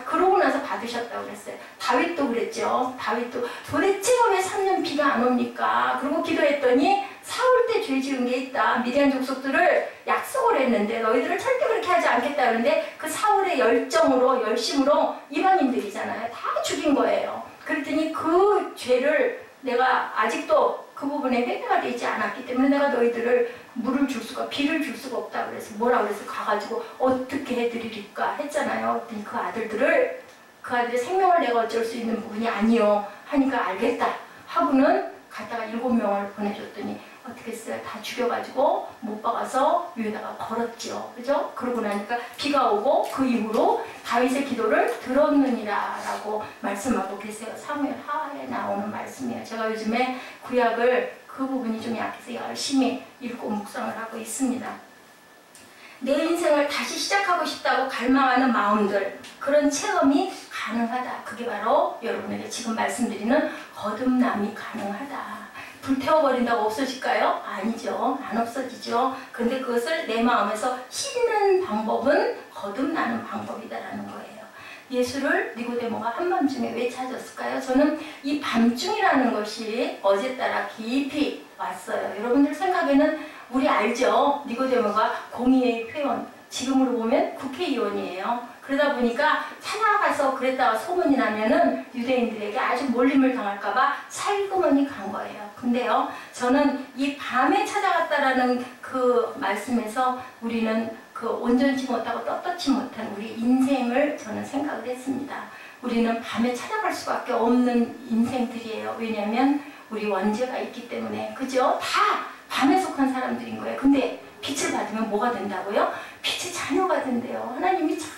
그러고 나서 받으셨다고 그랬어요. 다윗도 그랬죠. 다윗도 도대체 왜 3년 비가 안 옵니까? 그러고 기도했더니 사울 때 죄 지은 게 있다. 미디안 족속들을 약속을 했는데 너희들을 절대 그렇게 하지 않겠다 그러는데 그 사울의 열심으로 이방인들이잖아요. 다 죽인 거예요. 그랬더니 그 죄를 내가 아직도 그 부분에 회개가 되지 않았기 때문에 내가 너희들을 물을 줄 수가 비를 줄 수가 없다 그래서 뭐라 그래서 가가지고 어떻게 해드리리까 했잖아요. 그 아들의 생명을 내가 어쩔 수 있는 부분이 아니요 하니까 알겠다 하고는 갔다가 7명을 보내줬더니 어떻게 했어요? 다 죽여가지고 못 박아서 위에다가 걸었죠. 그죠? 그러고 나니까 비가 오고 그 이후로 다윗의 기도를 들었느니라 라고 말씀하고 계세요. 사무엘 하에 나오는 말씀이에요. 제가 요즘에 구약을 그 부분이 좀 약해서 열심히 읽고 묵상을 하고 있습니다. 내 인생을 다시 시작하고 싶다고 갈망하는 마음들, 그런 체험이 가능하다. 그게 바로 여러분에게 지금 말씀드리는 거듭남이 가능하다. 불태워버린다고 없어질까요? 아니죠. 안 없어지죠. 근데 그것을 내 마음에서 씻는 방법은 거듭나는 방법이다라는 거예요. 예수를 니고데모가 한밤중에 왜 찾았을까요? 저는 이 밤중이라는 것이 어제 따라 깊이 왔어요. 여러분들 생각에는 우리 알죠? 니고데모가 공의의 회원, 지금으로 보면 국회의원이에요. 그러다 보니까 찾아가서 그랬다가 소문이 나면은 유대인들에게 아주 몰림을 당할까봐 살그머니 간 거예요. 근데요, 저는 이 밤에 찾아갔다라는 그 말씀에서 우리는 그 온전치 못하고 떳떳지 못한 우리 인생을 저는 생각을 했습니다. 우리는 밤에 찾아갈 수밖에 없는 인생들이에요. 왜냐하면 우리 원죄가 있기 때문에. 그죠? 다 밤에 속한 사람들인 거예요. 근데 빛을 받으면 뭐가 된다고요? 빛의 자녀가 된대요. 하나님이 참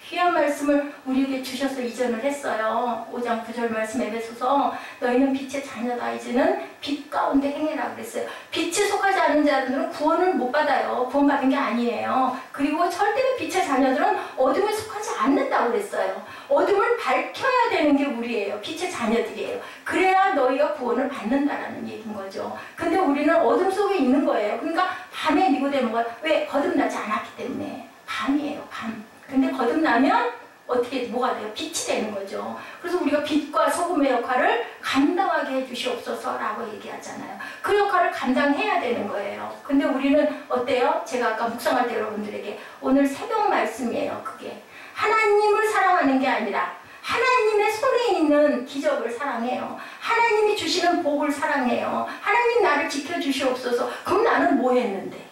귀한 말씀을 우리에게 주셔서 이전을 했어요. 5장 9절 말씀 에베소서 너희는 빛의 자녀다. 이제는 빛 가운데 행해라 그랬어요. 빛에 속하지 않은 자들은 구원을 못 받아요. 구원받은 게 아니에요. 그리고 절대로 빛의 자녀들은 어둠에 속하지 않는다고 그랬어요. 어둠을 밝혀야 되는 게 우리예요. 빛의 자녀들이에요. 그래야 너희가 구원을 받는다라는 얘기인 거죠. 근데 우리는 어둠 속에 있는 거예요. 그러니까 밤에 니고데모가 왜 거듭나지 않았기 때문에 밤이에요. 밤. 근데 거듭나면 어떻게 뭐가 돼요? 빛이 되는 거죠. 그래서 우리가 빛과 소금의 역할을 감당하게 해주시옵소서라고 얘기하잖아요. 그 역할을 감당해야 되는 거예요. 근데 우리는 어때요? 제가 아까 묵상할 때 여러분들에게 오늘 새벽 말씀이에요. 그게 하나님을 사랑하는 게 아니라 하나님의 손에 있는 기적을 사랑해요. 하나님이 주시는 복을 사랑해요. 하나님 나를 지켜주시옵소서. 그럼 나는 뭐 했는데?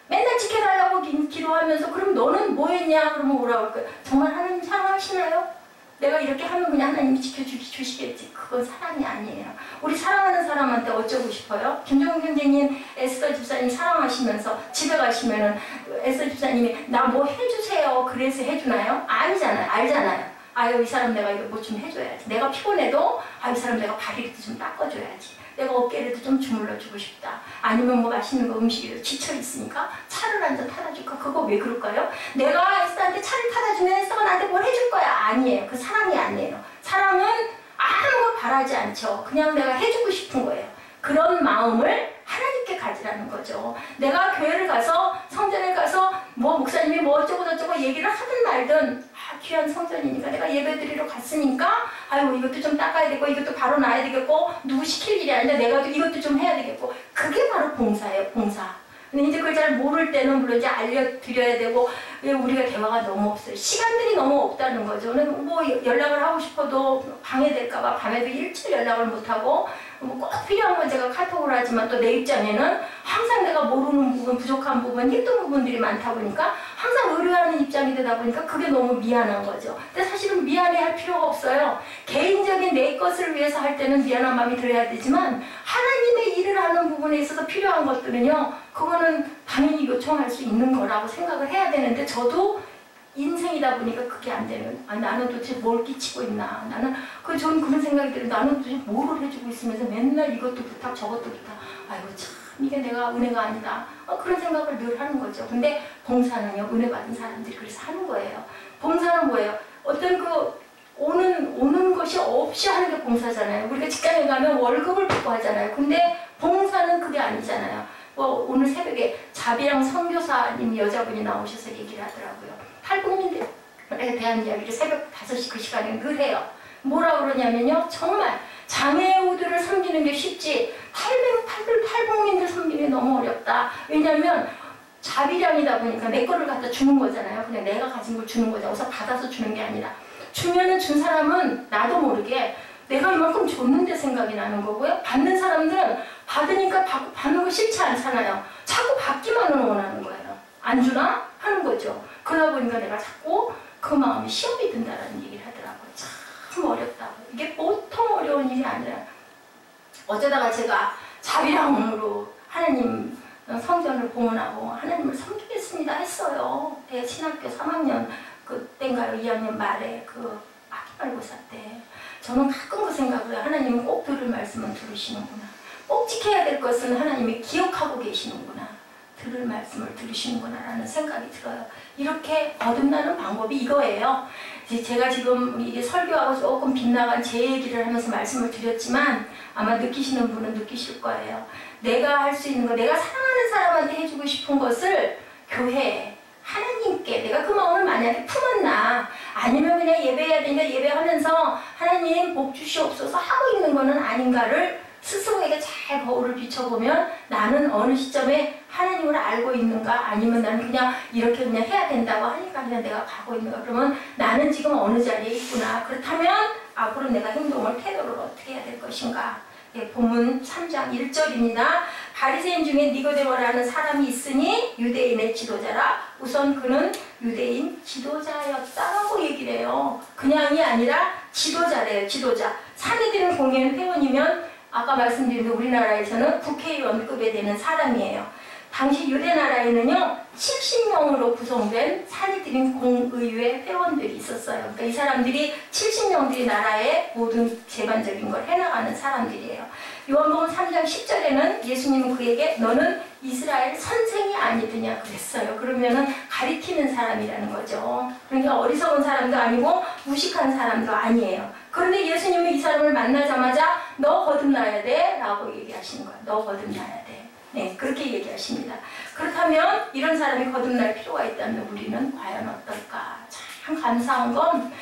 맨날 지켜달라고 기도하면서 그럼 너는 뭐 했냐? 그러면 뭐라고 할까요? 정말 하나님 사랑하시나요? 내가 이렇게 하면 그냥 하나님이 지켜주시겠지. 그건 사랑이 아니에요. 우리 사랑하는 사람한테 어쩌고 싶어요? 김종국 형제님, 에스더 집사님 사랑하시면서 집에 가시면은 에스더 집사님이 나 뭐 해주세요. 그래서 해주나요? 아니잖아요. 알잖아요. 아유 이 사람 내가 이거 뭐 좀 해줘야지. 내가 피곤해도 이 사람 내가 발이라도 좀 닦아줘야지. 내가 어깨라도 좀 주물러주고 싶다. 아니면 뭐 맛있는 거 음식이 지쳐있으니까 차를 한 잔 타다 줄까? 그거 왜 그럴까요? 내가 에스더한테 차를 타다 주면 에스더가 나한테 뭘 해줄 거야? 아니에요. 그 사랑이 아니에요. 사랑은 아무 거 바라지 않죠. 그냥 내가 해주고 싶은 거예요. 그런 마음을 하나님께 가지라는 거죠. 내가 교회를 가서 성전에 가서 뭐 목사님이 뭐 어쩌고 저쩌고 얘기를 하든 말든 귀한 성전이니까 내가 예배드리러 갔으니까 아이고 이것도 좀 닦아야 되고 이것도 바로 놔야 되겠고 누구 시킬 일이 아닌데 내가 이것도 좀 해야 되겠고 그게 바로 봉사예요. 봉사. 근데 이제 그걸 잘 모를 때는 물론 이제 알려드려야 되고 우리가 대화가 너무 없어요. 시간들이 너무 없다는 거죠. 뭐 연락을 하고 싶어도 방해될까봐 밤에도 일찍 연락을 못하고 꼭 필요한 건 제가 카톡을 하지만 또 내 입장에는 항상 내가 모르는 부분, 부족한 부분, 힘든 부분들이 많다 보니까 항상 의뢰하는 입장이 되다 보니까 그게 너무 미안한 거죠. 근데 사실은 미안해할 필요가 없어요. 개인적인 내 것을 위해서 할 때는 미안한 마음이 들어야 되지만 하나님의 일을 하는 부분에 있어서 필요한 것들은요. 그거는 당연히 요청할 수 있는 거라고 생각을 해야 되는데 저도 인생이다 보니까 그게 안 되면 나는 도대체 뭘 끼치고 있나 나는 저는 그런 생각이 들어요. 나는 도대체 뭐를 해주고 있으면서 맨날 이것도 부탁 저것도 부탁 아이고 참 이게 내가 은혜가 아니다 그런 생각을 늘 하는 거죠. 근데 봉사는요 은혜 받은 사람들이 그래서 하는 거예요. 봉사는 뭐예요? 어떤 오는 것이 없이 하는 게 봉사잖아요. 우리가 직장에 가면 월급을 받고 하잖아요. 근데 봉사는 그게 아니잖아요. 오늘 새벽에 자비랑 선교사님 여자분이 나오셔서 얘기를 하더라고요. 탈북민들에 대한 이야기를 새벽 5시 그 시간에 늘 해요. 뭐라 그러냐면요. 정말 장애우들을 섬기는 게 쉽지 탈북민들 섬기는 게 너무 어렵다. 왜냐하면 자비량이다 보니까 내 거를 갖다 주는 거잖아요. 그냥 내가 가진 걸 주는 거죠. 우선 받아서 주는 게 아니라 주면은 준 사람은 나도 모르게 내가 이만큼 줬는데 생각이 나는 거고요. 받는 사람들은 받으니까 받는 거 싫지 않잖아요. 자꾸 받기만을 원하는 거예요. 안 주나? 하는 거죠. 그러다 보니까 내가 자꾸 그 마음이 시험이 든다는 얘기를 하더라고요. 참 어렵다고. 이게 보통 어려운 일이 아니라 어쩌다가 제가 자비랑으로 하나님 성전을 봉헌하고 하나님을 섬기겠습니다 했어요. 대신학교 3학년 그때인가요? 2학년 말에 학기말고사 때 저는 가끔 그 생각을 해요. 하나님은 꼭 들을 말씀은 들으시는구나. 꼭 지켜야 될 것은 하나님이 기억하고 계시는구나. 들을 말씀을 들으시는구나 라는 생각이 들어요. 이렇게 거듭나는 방법이 이거예요. 제가 지금 이게 설교하고 조금 빗나간 제 얘기를 하면서 말씀을 드렸지만 아마 느끼시는 분은 느끼실 거예요. 내가 할 수 있는 거, 내가 사랑하는 사람한테 해주고 싶은 것을 교회에, 하나님께 내가 그 마음을 만약에 품었나, 아니면 그냥 예배해야 되니까 예배하면서 하나님 복 주시옵소서 하고 있는 거는 아닌가를 스스로에게 잘 거울을 비춰보면 나는 어느 시점에 하나님을 알고 있는가, 아니면 나는 그냥 이렇게 그냥 해야 된다고 하니까 그냥 내가 가고 있는가, 그러면 나는 지금 어느 자리에 있구나. 그렇다면 앞으로 내가 행동을, 태도를 어떻게 해야 될 것인가. 예, 본문 3장 1절입니다. 바리새인 중에 니고데모라는 사람이 있으니 유대인의 지도자라. 우선 그는 유대인 지도자였다라고 얘기를 해요. 그냥이 아니라 지도자래요. 지도자. 사내들은 공연 회원이면 아까 말씀드린 우리나라에서는 국회의원급에 되는 사람이에요. 당시 유대 나라에는요 70명으로 구성된 사내들인 공의회 회원들이 있었어요. 그러니까 이 사람들이 70명들이 나라의 모든 재반적인 걸 해나가는 사람들이에요. 요한복음 3장 10절에는 예수님은 그에게 너는 이스라엘 선생이 아니더냐 그랬어요. 그러면은 가리키는 사람이라는 거죠. 그러니까 어리석은 사람도 아니고 무식한 사람도 아니에요. 그런데 예수님은 이 사람을 만나자마자 너 거듭나야 돼 라고 얘기하시는 거예요. 너 거듭나야 돼. 네, 그렇게 얘기하십니다. 그렇다면 이런 사람이 거듭날 필요가 있다면 우리는 과연 어떨까? 참 감사한 건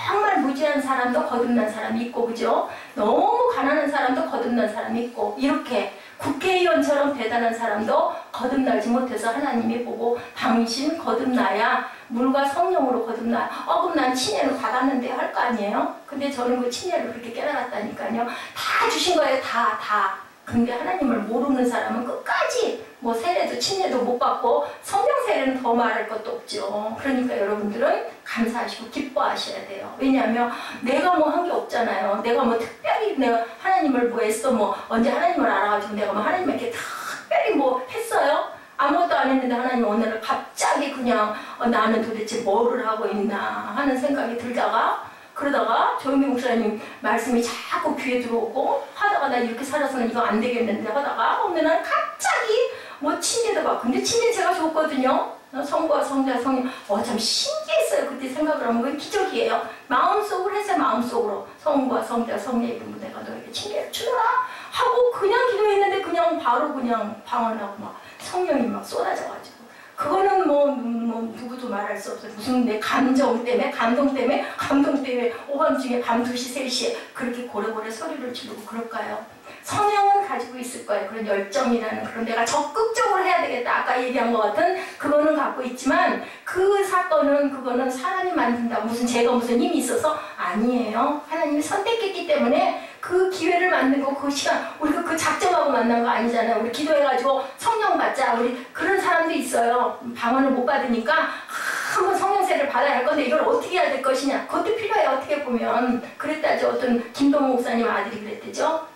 정말 무지한 사람도 거듭난 사람이 있고, 그죠? 너무 가난한 사람도 거듭난 사람이 있고, 이렇게 국회의원처럼 대단한 사람도 거듭나지 못해서 하나님이 보고 당신 거듭나야 물과 성령으로 거듭나. 그럼 난 친애를 받았는데 할 거 아니에요? 근데 저는 그 친애를 그렇게 깨달았다니까요. 다 주신 거예요. 다. 근데 하나님을 모르는 사람은 끝까지 뭐 세례도 친례도 못 받고 성령 세례는 더 말할 것도 없죠. 그러니까 여러분들은 감사하시고 기뻐하셔야 돼요. 왜냐하면 내가 뭐 한 게 없잖아요. 내가 뭐 특별히 내가 하나님을 뭐 했어, 뭐 언제 하나님을 알아가지고 내가 뭐 하나님에게 특별히 뭐 했어요? 아무것도 안 했는데 하나님 어느 날 갑자기 그냥 나는 도대체 뭐를 하고 있나 하는 생각이 들다가, 그러다가 조영미 목사님 말씀이 자꾸 귀에 들어오고 하다가 나 이렇게 살아서는 이거 안 되겠는데 하다가 어느 날 갑자기 뭐 친례도 받고, 근데 친례 제가 줬거든요. 성부와 성자 성령. 참 신기했어요. 그때 생각을 하면 그게 기적이에요. 마음속으로 했어요. 마음속으로 성부와 성자 성령 이름으로 내가 너에게 친례를 주노라 하고 그냥 기도했는데 그냥 바로 그냥 방언하고 막 성령이 막 쏟아져가지고, 그거는 뭐 누구도 말할 수 없어요. 무슨 내 감정 때문에, 감동 때문에 오밤중에 밤 2시 3시에 그렇게 고래고래 소리를 지르고 그럴까요? 성령은 가지고 있을 거예요. 그런 열정이라는, 그런 내가 적극적으로 해야 되겠다. 아까 얘기한 것 같은 그거는 갖고 있지만 그 사건은 그거는 사람이 만든다. 제가 무슨 힘이 있어서 아니에요. 하나님이 선택했기 때문에 그 기회를 만든 거, 그 시간, 우리가 그 작정하고 만난 거 아니잖아요. 우리 기도해가지고 성령 받자. 우리 그런 사람도 있어요. 방언을 못 받으니까 한번 성령 세례를 받아야 할 건데 이걸 어떻게 해야 될 것이냐. 그것도 필요해요. 어떻게 보면. 그랬다죠. 어떤 김동호 목사님 아들이 그랬대죠.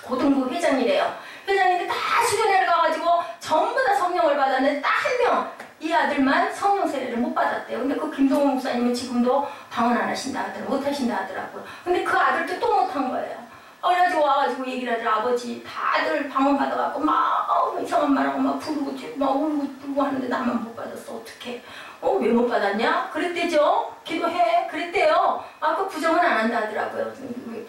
고등부 회장이래요. 회장인데 다 수련회를 가가지고 전부 다 성령을 받았는데 딱 한 명, 이 아들만 성령 세례를 못 받았대요. 근데 그 김동호 목사님은 지금도 방언 안 하신다 하더라고요. 못 하신다 하더라고요. 근데 그 아들도 또 못한 거예요. 그래가지고 와가지고 얘기를 하더라. 아버지 다들 방언 받아갖고 막 이상한 말하고 막 부르고 막 울고 하는데 나만 못 받았어. 어떡해. 왜 못 받았냐? 그랬대죠. 기도해. 그랬대요. 그 부정은 안 한다 하더라고요.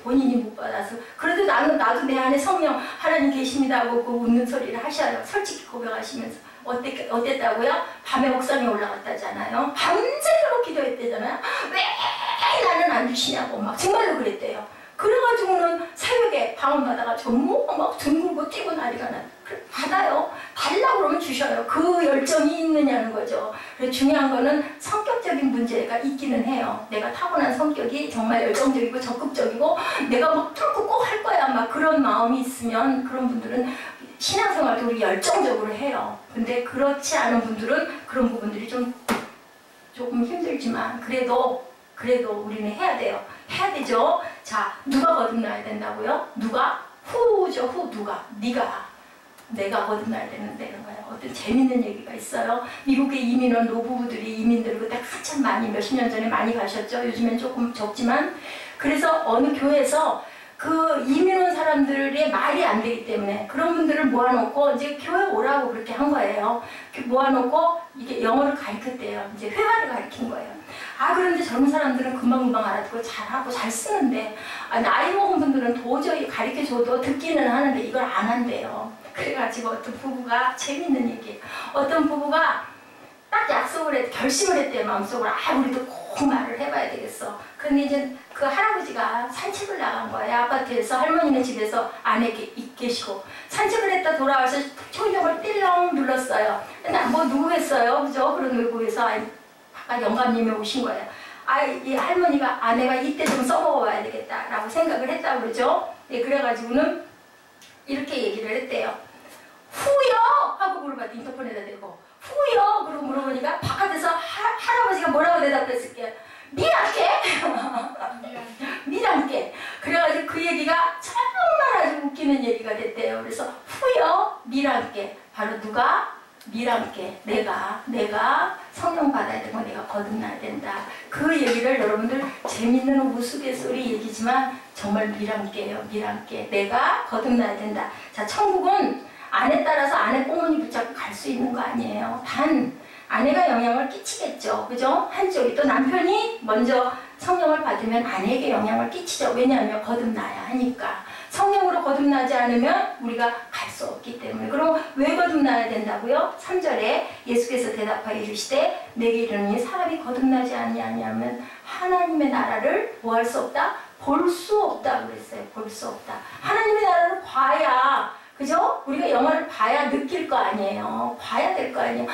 본인이 못 받아서. 그래도 나도 내 안에 성령 하나님 계십니다 하고 그 웃는 소리를 하셔요. 솔직히 고백하시면서. 어땠다고요? 밤에 옥상에 올라갔다잖아요. 밤새도록 기도했대잖아요. 왜 나는 안 주시냐고 막 정말로 그랬대요. 그래가지고는 새벽에 방언 받아가지고 막 둥글고 뛰고 난리가 나. 받아요. 달라고 그러면 주셔요. 그 열정이 있느냐는 거죠. 그래서 중요한 거는 성격적인 문제가 있기는 해요. 내가 타고난 성격이 정말 열정적이고 적극적이고 내가 막 뚫고 꼭 할 거야 막 그런 마음이 있으면 그런 분들은 신앙생활도 우리 열정적으로 해요. 근데 그렇지 않은 분들은 그런 부분들이 조금 힘들지만 그래도 우리는 해야 돼요. 해야 되죠. 자, 누가 거듭나야 된다고요? 누가? 후죠. 누가? 내가 거듭나야 되는데 이런 거예요. 어떤 재밌는 얘기가 있어요. 미국의 이민원 노부부들이 이민들 그때 한참 많이 몇십 년 전에 많이 가셨죠. 요즘엔 조금 적지만 그래서 어느 교회에서 그 이민 온 사람들의 말이 안 되기 때문에 그런 분들을 모아놓고 이제 교회 오라고 그렇게 한 거예요. 모아놓고 이게 영어를 가르쳤대요. 이제 회화를 가르친 거예요. 아, 그런데 젊은 사람들은 금방금방 알아듣고 잘하고 잘 쓰는데, 나이 먹은 분들은 도저히 가르쳐줘도 듣기는 하는데 이걸 안 한대요. 그래가지고 어떤 부부가, 재밌는 얘기예요. 어떤 부부가 딱 결심을 했대요. 마음속으로. 우리도 꼭 말을 해봐야 되겠어. 근데 이제 그 할아버지가 산책을 나간 거예요. 아파트에서. 할머니는 집에서 안에 계시고. 산책을 했다 돌아와서 초인종을 띠렁 눌렀어요. 근데 뭐 누구겠어요? 그죠? 그런 외국에서 아까 영감님이 오신 거예요. 이 할머니가 내가 이때 좀 써먹어봐야 되겠다라고 생각을 했다고 그러죠. 네, 그래가지고는 이렇게 얘기를 했대요. 후요! 하고 물어봤더니 인터폰에다 대고 후요! 그러고 물어보니까 바깥에서 할아버지가 뭐라고 대답했을게요. 미랑께? 미랑께. 그래가지고 그 얘기가 정말 아주 웃기는 얘기가 됐대요. 그래서 후요, 미랑께. 바로 누가? 미랑께. 내가 성령 받아야 되고 내가 거듭나야 된다. 그 얘기를 여러분들 재밌는 우스갯소리 얘기지만 정말 미랑께예요. 미랑께. 내가 거듭나야 된다. 자, 천국은 아내 따라서 아내 꼬문이 붙잡고 갈 수 있는 거 아니에요. 단 아내가 영향을 끼치겠죠. 그죠? 한쪽이. 또 남편이 먼저 성령을 받으면 아내에게 영향을 끼치죠. 왜냐하면 거듭나야 하니까. 성령으로 거듭나지 않으면 우리가 갈 수 없기 때문에. 그럼 왜 거듭나야 된다고요? 3절에 예수께서 대답하여 이르시되 내게 이르노니 사람이 거듭나지 아니하면 하나님의 나라를 뭐 할 수 없다? 볼 수 없다 그랬어요. 볼 수 없다. 하나님의 나라를 봐야, 그죠? 우리가 영화를 봐야 느낄 거 아니에요. 봐야 될 거 아니에요.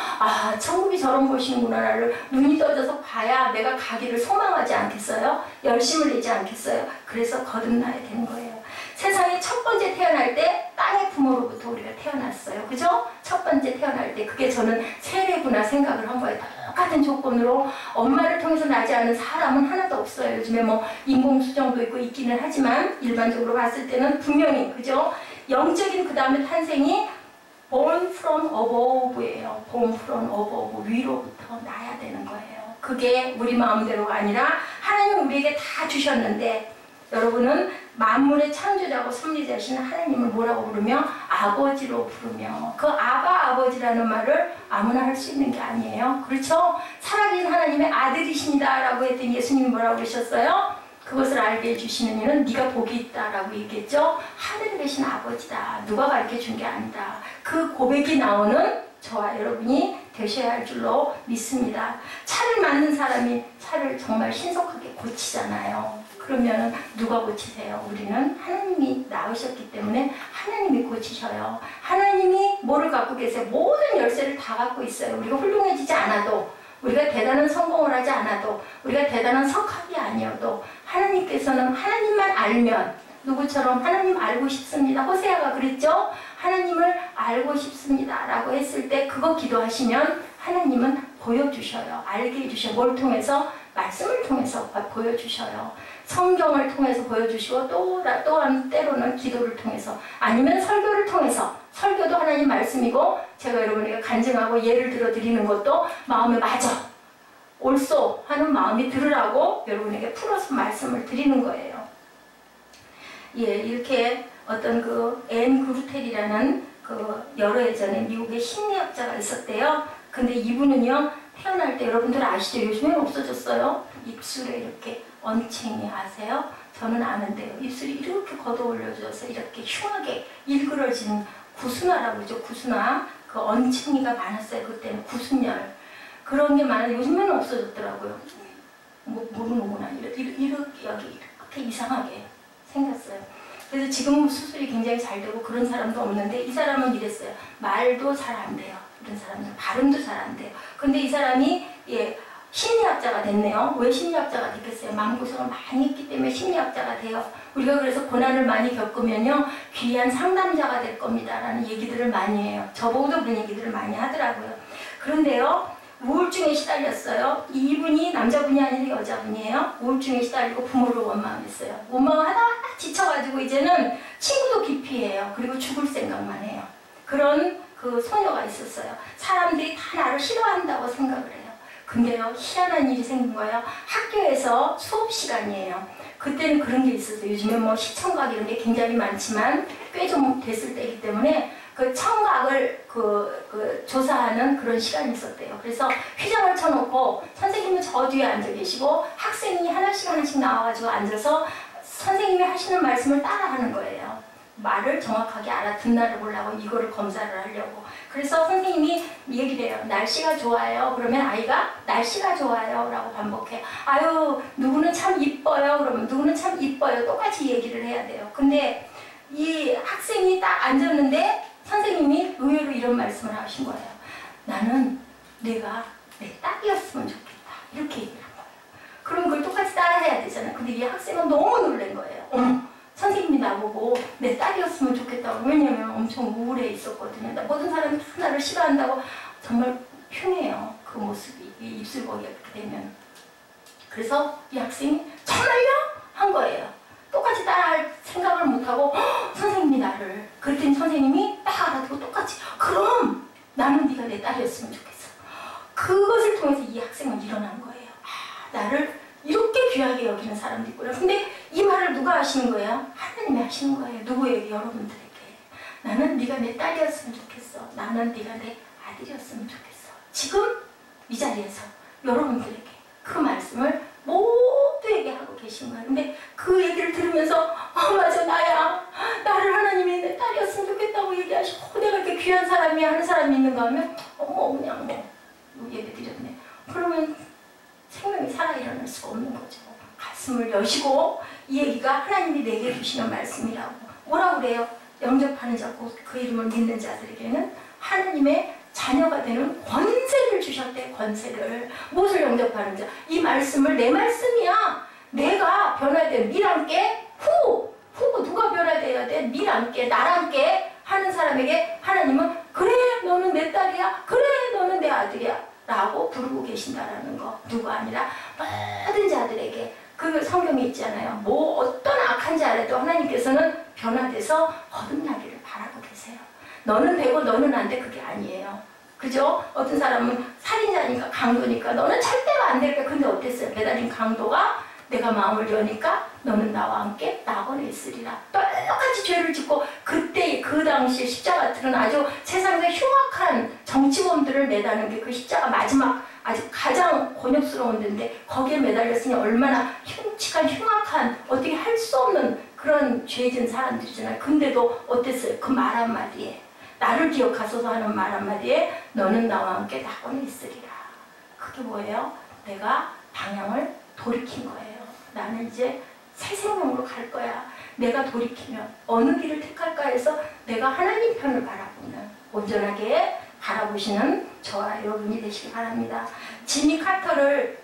천국이 저런 곳이구나. 나를 눈이 떠져서 봐야 내가 가기를 소망하지 않겠어요? 열심을 내지 않겠어요? 그래서 거듭나야 되는 거예요. 세상에 첫 번째 태어날 때 땅의 부모로부터 우리가 태어났어요. 그죠? 첫 번째 태어날 때 그게 저는 세례구나 생각을 한 거예요. 똑같은 조건으로 엄마를 통해서 나지 않은 사람은 하나도 없어요. 요즘에 뭐 인공수정도 있고 있기는 하지만 일반적으로 봤을 때는 분명히, 그죠? 영적인 그 다음에 탄생이 born from above예요. born from above, 위로부터 나야 되는 거예요. 그게 우리 마음대로가 아니라 하나님은 우리에게 다 주셨는데, 여러분은 만물의 창조자고 섭리자신 하나님을 뭐라고 부르며? 아버지로 부르며. 그 아버지라는 말을 아무나 할 수 있는 게 아니에요. 그렇죠? 살아계신 하나님의 아들이십니다 라고 했더니 예수님이 뭐라고 그러셨어요? 그것을 알게 해주시는 이는 네가 복이 있다라고 얘기했죠. 하늘에 계신 아버지다. 누가 가르쳐준 게 아니다. 그 고백이 나오는 저와 여러분이 되셔야 할 줄로 믿습니다. 차를 맞는 사람이 차를 정말 신속하게 고치잖아요. 그러면 누가 고치세요? 우리는 하나님이 낳으셨기 때문에 하나님이 고치셔요. 하나님이 뭐를 갖고 계세요? 모든 열쇠를 다 갖고 있어요. 우리가 훌륭해지지 않아도, 우리가 대단한 성공을 하지 않아도, 우리가 대단한 석학이 아니어도 하나님께서는 하나님만 알면, 누구처럼 하나님 알고 싶습니다. 호세아가 그랬죠? 하나님을 알고 싶습니다 라고 했을 때 그거 기도하시면 하나님은 보여주셔요. 알게 해주셔요. 뭘 통해서? 말씀을 통해서 보여주셔요. 성경을 통해서 보여주시고 또한 때로는 기도를 통해서, 아니면 설교를 통해서. 설교도 하나님 말씀이고 제가 여러분에게 간증하고 예를 들어 드리는 것도 마음에 맞아, 옳소 하는 마음이 들으라고 여러분에게 풀어서 말씀을 드리는 거예요. 예, 이렇게 어떤 앤 그루텔이라는 여러 예전에 미국의 심리학자가 있었대요. 근데 이분은요, 태어날 때 여러분들 아시죠? 요즘엔 없어졌어요. 입술에 이렇게 언챙이 아세요? 저는 아는데요. 입술이 이렇게 걷어 올려져서 이렇게 흉하게 일그러진 구순화라고 그러죠. 구순화. 그 언챙이가 많았어요. 그때는 구순열. 그런 게 많아요. 요즘에는 없어졌더라고요. 모르는구나. 이렇게 이렇게 이상하게 생겼어요. 그래서 지금은 수술이 굉장히 잘 되고 그런 사람도 없는데, 이 사람은 이랬어요. 말도 잘 안 돼요. 이런 사람들 발음도 잘 안 돼요. 근데 이 사람이 심리학자가 됐네요. 왜 심리학자가 됐겠어요? 마음고생을 많이 했기 때문에 심리학자가 돼요. 우리가 그래서 고난을 많이 겪으면요, 귀한 상담자가 될 겁니다 라는 얘기들을 많이 해요. 저보고도 그런 얘기들을 많이 하더라고요. 그런데요, 우울증에 시달렸어요. 이분이 남자분이 아니라 여자분이에요. 우울증에 시달리고 부모를 원망했어요. 원망하다가 지쳐가지고 이제는 친구도 기피해요. 그리고 죽을 생각만 해요. 그런 소녀가 있었어요. 사람들이 다 나를 싫어한다고 생각을 해요. 근데요, 희한한 일이 생긴 거예요. 학교에서 수업 시간이에요. 그때는 그런 게 있었어요. 요즘엔 뭐 시청각 이런 게 굉장히 많지만 꽤 좀 됐을 때이기 때문에 그 청각을 조사하는 그런 시간이 있었대요. 그래서 휘장을 쳐놓고 선생님은 저 뒤에 앉아 계시고 학생이 하나씩 나와가지고 앉아서 선생님이 하시는 말씀을 따라하는 거예요. 말을 정확하게 알아듣나를 보려고 이거를 검사를 하려고. 그래서 선생님이 얘기를 해요. 날씨가 좋아요. 그러면 아이가 날씨가 좋아요 라고 반복해. 아유 누구는 참 이뻐요. 그러면 누구는 참 이뻐요. 똑같이 얘기를 해야 돼요. 근데 이 학생이 딱 앉았는데 선생님이 의외로 이런 말씀을 하신 거예요. 나는 내가 내 딸이었으면 좋겠다. 이렇게 얘기를 한 거예요. 그럼 그걸 똑같이 따라해야 되잖아요. 근데 이 학생은 너무 놀란 거예요. 선생님이 나보고 내 딸이었으면 좋겠다고. 왜냐면 엄청 우울해 있었거든요. 모든 사람이 다 나를 싫어한다고. 정말 흉해요. 그 모습이. 이 입술보기가 그렇게 되면. 그래서 이 학생이 정말요? 한 거예요. 똑같이 따라할 생각을 못하고 선생님이 나를. 그랬더니 선생님이 딱 알아듣고 똑같이 그럼 나는 네가 내 딸이었으면 좋겠어. 그것을 통해서 이 학생은 일어난 거예요. 아, 나를 이렇게 귀하게 여기는 사람도 있구나. 근데 이 말을 누가 하시는 거예요? 하나님이 하시는 거예요. 누구에게? 여러분들에게. 나는 네가 내 딸이었으면 좋겠어. 나는 네가 내 아들이었으면 좋겠어. 지금 이 자리에서 여러분들에게 그 말씀을 모두에게 하고 계신 거예요. 근데 그 얘기를 들으면서 맞아 나야. 나를 하나님이 내 딸이었으면 좋겠다고 얘기하시고 내가 이렇게 귀한 사람이 하는 사람이 있는가 하면 그냥 예배 드렸네. 그러면 생명이 살아 일어날 수가 없는 거죠. 가슴을 여시고 이 얘기가 하나님이 내게 주시는 말씀이라고. 뭐라고 그래요? 영접하는 자 곧 그 이름을 믿는 자들에게는 하나님의 자녀가 되는 권세를 주셨대. 권세를. 무엇을 영접하는 자? 이 말씀을 내 말씀이야. 내가 변화된 밀함께 후 누가 변화되어야 돼? 밀함께 나랑께 하는 사람에게 하나님은 그래 너는 내 딸이야. 그래 너는 내 아들이야. 라고 부르고 계신다라는 거. 누가 아니라 모든 자들에게. 그 성경에 있잖아요. 뭐 어떤 악한 자라도 하나님께서는 변화돼서 거듭나기를 바라고 계세요. 너는 되고 너는 안 돼. 그게 아니에요. 그죠? 어떤 사람은 살인자니까 강도니까 너는 절대로 안 될까. 근데 어땠어요? 매달린 강도가 내가 마음을 여니까 너는 나와 함께 낙원에 있으리라. 똑같이 죄를 짓고 그때 그 당시 십자가들은 아주 세상에서 흉악한 정치범들을 매다는 게 그 십자가 마지막 아주 가장 곤욕스러운 데인데 거기에 매달렸으니 얼마나 흉악한 어떻게 할 수 없는 그런 죄진 사람들이잖아요. 근데도 어땠어요? 그 말 한마디에 나를 기억하소서 하는 말 한마디에 너는 나와 함께 낙원에 있으리라. 그게 뭐예요? 내가 방향을 돌이킨 거예요. 나는 이제 새 생명으로 갈 거야. 내가 돌이키면 어느 길을 택할까 해서 내가 하나님 편을 바라보는 온전하게 바라보시는 저와 여러분이 되시기 바랍니다. 지미 카터를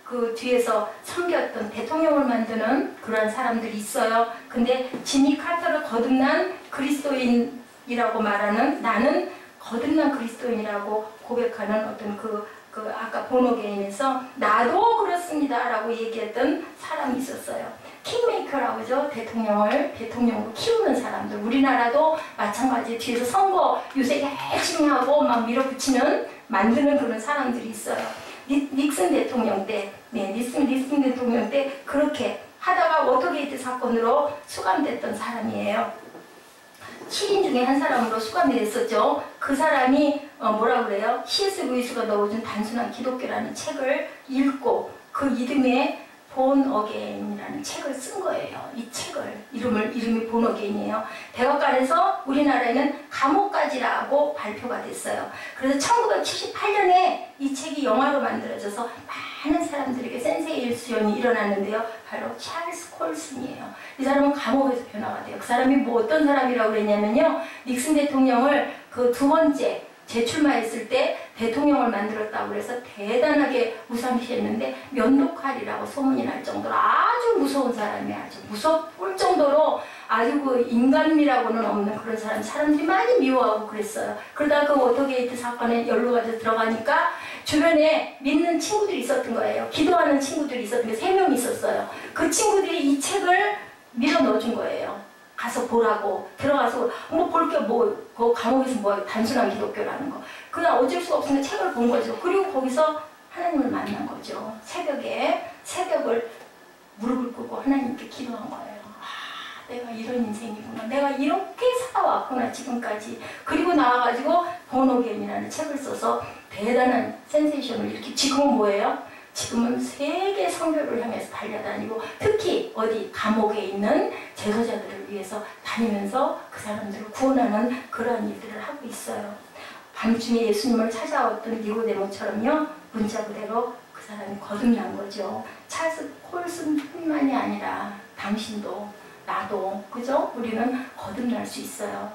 그 뒤에서 섬겼던 대통령을 만드는 그런 사람들이 있어요. 근데 지미 카터를 거듭난 그리스도인이라고 말하는 나는 거듭난 그리스도인이라고 고백하는 어떤 그 아까 본어게인에서 나도 그렇습니다 라고 얘기했던 사람이 있었어요. 킹메이커라고 하죠. 대통령으로 키우는 사람들. 우리나라도 마찬가지 뒤에서 선거 요새 열심히 하고 막 밀어붙이는 만드는 그런 사람들이 있어요. 닉슨 대통령 때 닉슨 대통령 때 그렇게 하다가 워터게이트 사건으로 수감됐던 사람이에요. 7인 중에 한 사람으로 수감이 됐었죠. 그 사람이 뭐라 그래요? C.S. 루이스가 넣어준 단순한 기독교라는 책을 읽고 그 이름에 본 어게인이라는 책을 쓴 거예요. 이 책을 이름이 본 어게인이에요. 대법관에서 우리나라에는 감옥까지라고 발표가 됐어요. 그래서 1978년에 이 책이 영화로 만들어져서 많은 사람들에게 센세이 일수연이 일어났는데요. 바로 찰스 콜슨이에요. 이 사람은 감옥에서 변화가 돼요. 그 사람이 뭐 어떤 사람이라고 그랬냐면요. 닉슨 대통령을 그 두 번째 재출마했을 때 대통령을 만들었다고 그래서 대단하게 우상시했는데 면도칼이라고 소문이 날 정도로 아주 무서운 사람이에요. 아주 무섭을 정도로 아주 그 인간미라고는 없는 그런 사람들이 많이 미워하고 그랬어요. 그러다가 그 워터게이트 사건에 연루가 돼서 들어가니까 주변에 믿는 친구들이 있었던 거예요. 기도하는 친구들이 있었던 게 3명 있었어요. 그 친구들이 이 책을 밀어 넣어준 거예요. 가서 보라고 들어가서 뭐 볼 게 그 감옥에서 뭐 단순한 기독교라는 거 그냥 어쩔 수가 없으니까 책을 본 거죠. 그리고 거기서 하나님을 만난 거죠. 새벽을 무릎을 꿇고 하나님께 기도한 거예요. 아, 내가 이런 인생이구나. 내가 이렇게 살아왔구나 지금까지. 그리고 나와가지고 본어겐이라는 책을 써서 대단한 센세이션을 일으키. 지금은 뭐예요? 지금은 세계 선교를 향해서 달려다니고 특히 어디 감옥에 있는 재소자들을 위해서 다니면서 그 사람들을 구원하는 그러한 일들을 하고 있어요. 밤중에 예수님을 찾아왔던 니고데모처럼요. 문자 그대로 그 사람이 거듭난 거죠. 찰스 콜슨뿐만이 아니라 당신도 나도 그죠? 우리는 거듭날 수 있어요.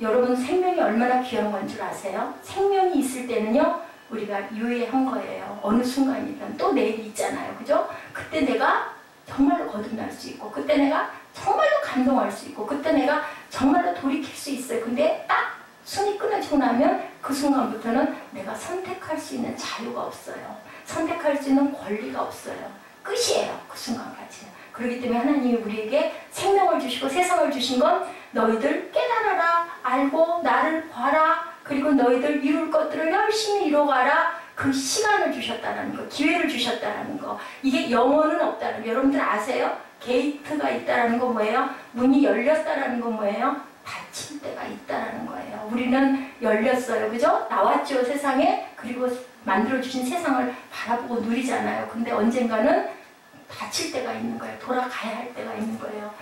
여러분 생명이 얼마나 귀한 건 줄 아세요? 생명이 있을 때는요. 우리가 유예한 거예요. 어느 순간이든 또 내일이 있잖아요. 그죠? 그때 내가 정말로 거듭날 수 있고 그때 내가 정말로 감동할 수 있고 그때 내가 정말로 돌이킬 수 있어요. 근데 딱 숨이 끊어지고 나면 그 순간부터는 내가 선택할 수 있는 자유가 없어요. 선택할 수 있는 권리가 없어요. 끝이에요. 그 순간까지는. 그렇기 때문에 하나님이 우리에게 생명을 주시고 세상을 주신 건 너희들 깨달아라, 알고 나를 봐라, 그리고 너희들 이룰 것들을 열심히 이뤄가라. 그 시간을 주셨다는 거, 기회를 주셨다는 거. 이게 영원은 없다는 거. 여러분들 아세요? 게이트가 있다는 거 뭐예요? 문이 열렸다는 거 뭐예요? 닫힐 때가 있다는 거예요. 우리는 열렸어요. 그죠? 나왔죠, 세상에. 그리고 만들어주신 세상을 바라보고 누리잖아요. 근데 언젠가는 닫힐 때가 있는 거예요. 돌아가야 할 때가 있는 거예요.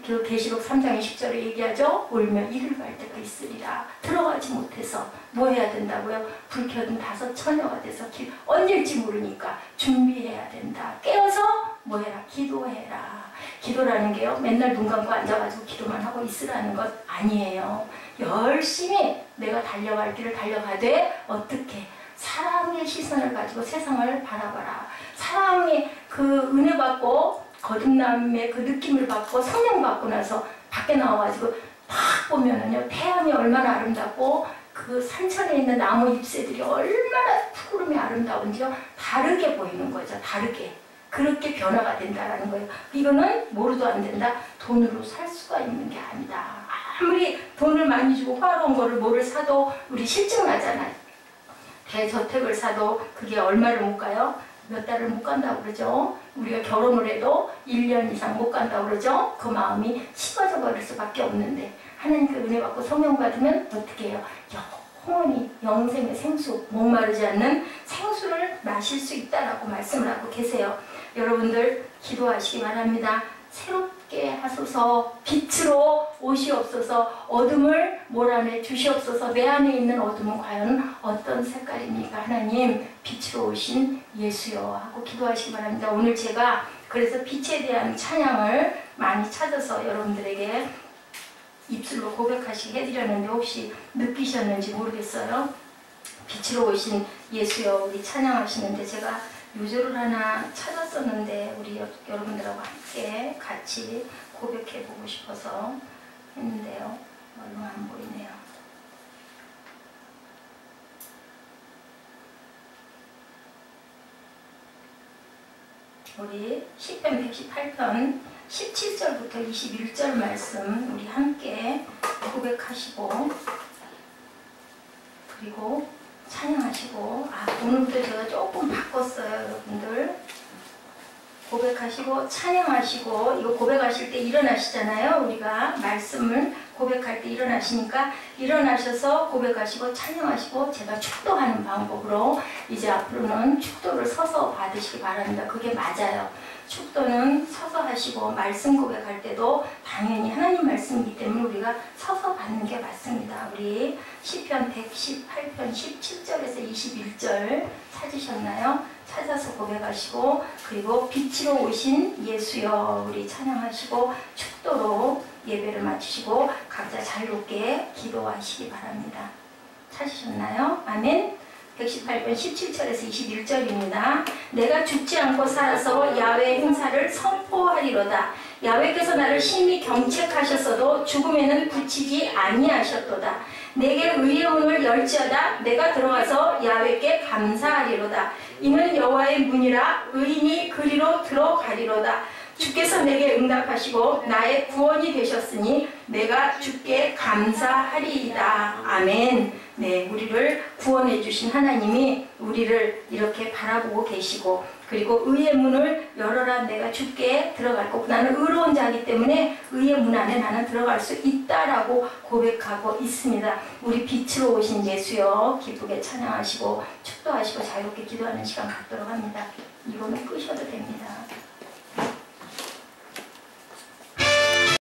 그 계시록 3장 20절에 얘기하죠. 울며 이를 갈 때가 있으리라. 들어가지 못해서 뭐 해야 된다고요? 불 켜둔 5 처녀가 돼서 언제일지 모르니까 준비해야 된다. 깨어서 뭐 해라? 기도해라. 기도라는 게요. 맨날 눈 감고 앉아가지고 기도만 하고 있으라는 것 아니에요. 열심히 내가 달려갈 길을 달려가되 어떻게? 사랑의 시선을 가지고 세상을 바라봐라. 사랑의 그 은혜 받고 거듭남의 그 느낌을 받고 성령 받고 나서 밖에 나와가지고 딱 보면은요. 태양이 얼마나 아름답고 그 산천에 있는 나무 잎새들이 얼마나 푸르름이 아름다운지요. 다르게 보이는 거죠. 다르게. 그렇게 변화가 된다라는 거예요. 이거는 뭐로도 안 된다. 돈으로 살 수가 있는 게 아니다. 아무리 돈을 많이 주고 화려한 거를 뭐를 사도 우리 실증 나잖아요. 대저택을 사도 그게 얼마를 못 가요? 몇 달을 못 간다고 그러죠. 우리가 결혼을 해도 1년 이상 못 간다고 그러죠. 그 마음이 식어져 버릴 수밖에 없는데 하나님께 은혜 받고 성령 받으면 어떻게 해요? 영원히 영생의 생수, 목마르지 않는 생수를 마실 수 있다라고 말씀을 하고 계세요. 여러분들 기도하시기 바랍니다. 새롭게 하소서, 빛으로 오시옵소서, 어둠을 몰아내 주시옵소서. 내 안에 있는 어둠은 과연 어떤 색깔입니까? 하나님, 빛으로 오신 예수여 하고 기도하시기 바랍니다. 오늘 제가 그래서 빛에 대한 찬양을 많이 찾아서 여러분들에게 입술로 고백하시게 해드렸는데 혹시 느끼셨는지 모르겠어요. 빛으로 오신 예수여 우리 찬양하시는데 제가 요절을 하나 찾았었는데 우리 여러분들하고 함께 같이 고백해보고 싶어서 했는데요. 얼마 안 보이네요. 우리 시편 118편 17절부터 21절 말씀 우리 함께 고백하시고 그리고 찬양하시고 오늘부터 제가 조금 바꿨어요. 여러분들 고백하시고 찬양하시고 이거 고백하실 때 일어나시잖아요. 우리가 말씀을 고백할 때 일어나시니까 일어나셔서 고백하시고 찬양하시고 제가 축도하는 방법으로 이제 앞으로는 축도를 서서 받으시기 바랍니다. 그게 맞아요. 축도는 서서 하시고 말씀 고백할 때도 당연히 하나님 말씀이기 때문에 우리가 서서 받는 게 맞습니다. 우리 시편 118편 17절에서 21절 찾으셨나요? 찾아서 고백하시고 그리고 빛으로 오신 예수여 우리 찬양하시고 축도로 예배를 마치시고 각자 자유롭게 기도하시기 바랍니다. 찾으셨나요? 아멘. 118편 17절에서 21절입니다. 내가 죽지 않고 살아서 야훼 행사를 선포하리로다. 야훼께서 나를 심히 경책하셨어도 죽음에는 굳히지 아니하셨도다. 내게 의의 문을 열지어다. 내가 들어가서 야훼께 감사하리로다. 이는 여호와의 문이라 의인이 그리로 들어가리로다. 주께서 내게 응답하시고 나의 구원이 되셨으니 내가 주께 감사하리이다. 아멘. 네, 우리를 구원해 주신 하나님이 우리를 이렇게 바라보고 계시고, 그리고 의의 문을 열어라. 내가 주께 들어갈 거고, 나는 의로운 자이기 때문에 의의 문 안에 나는 들어갈 수 있다라고 고백하고 있습니다. 우리 빛으로 오신 예수여, 기쁘게 찬양하시고 축도하시고 자유롭게 기도하는 시간 갖도록 합니다. 이거는 끄셔도 됩니다.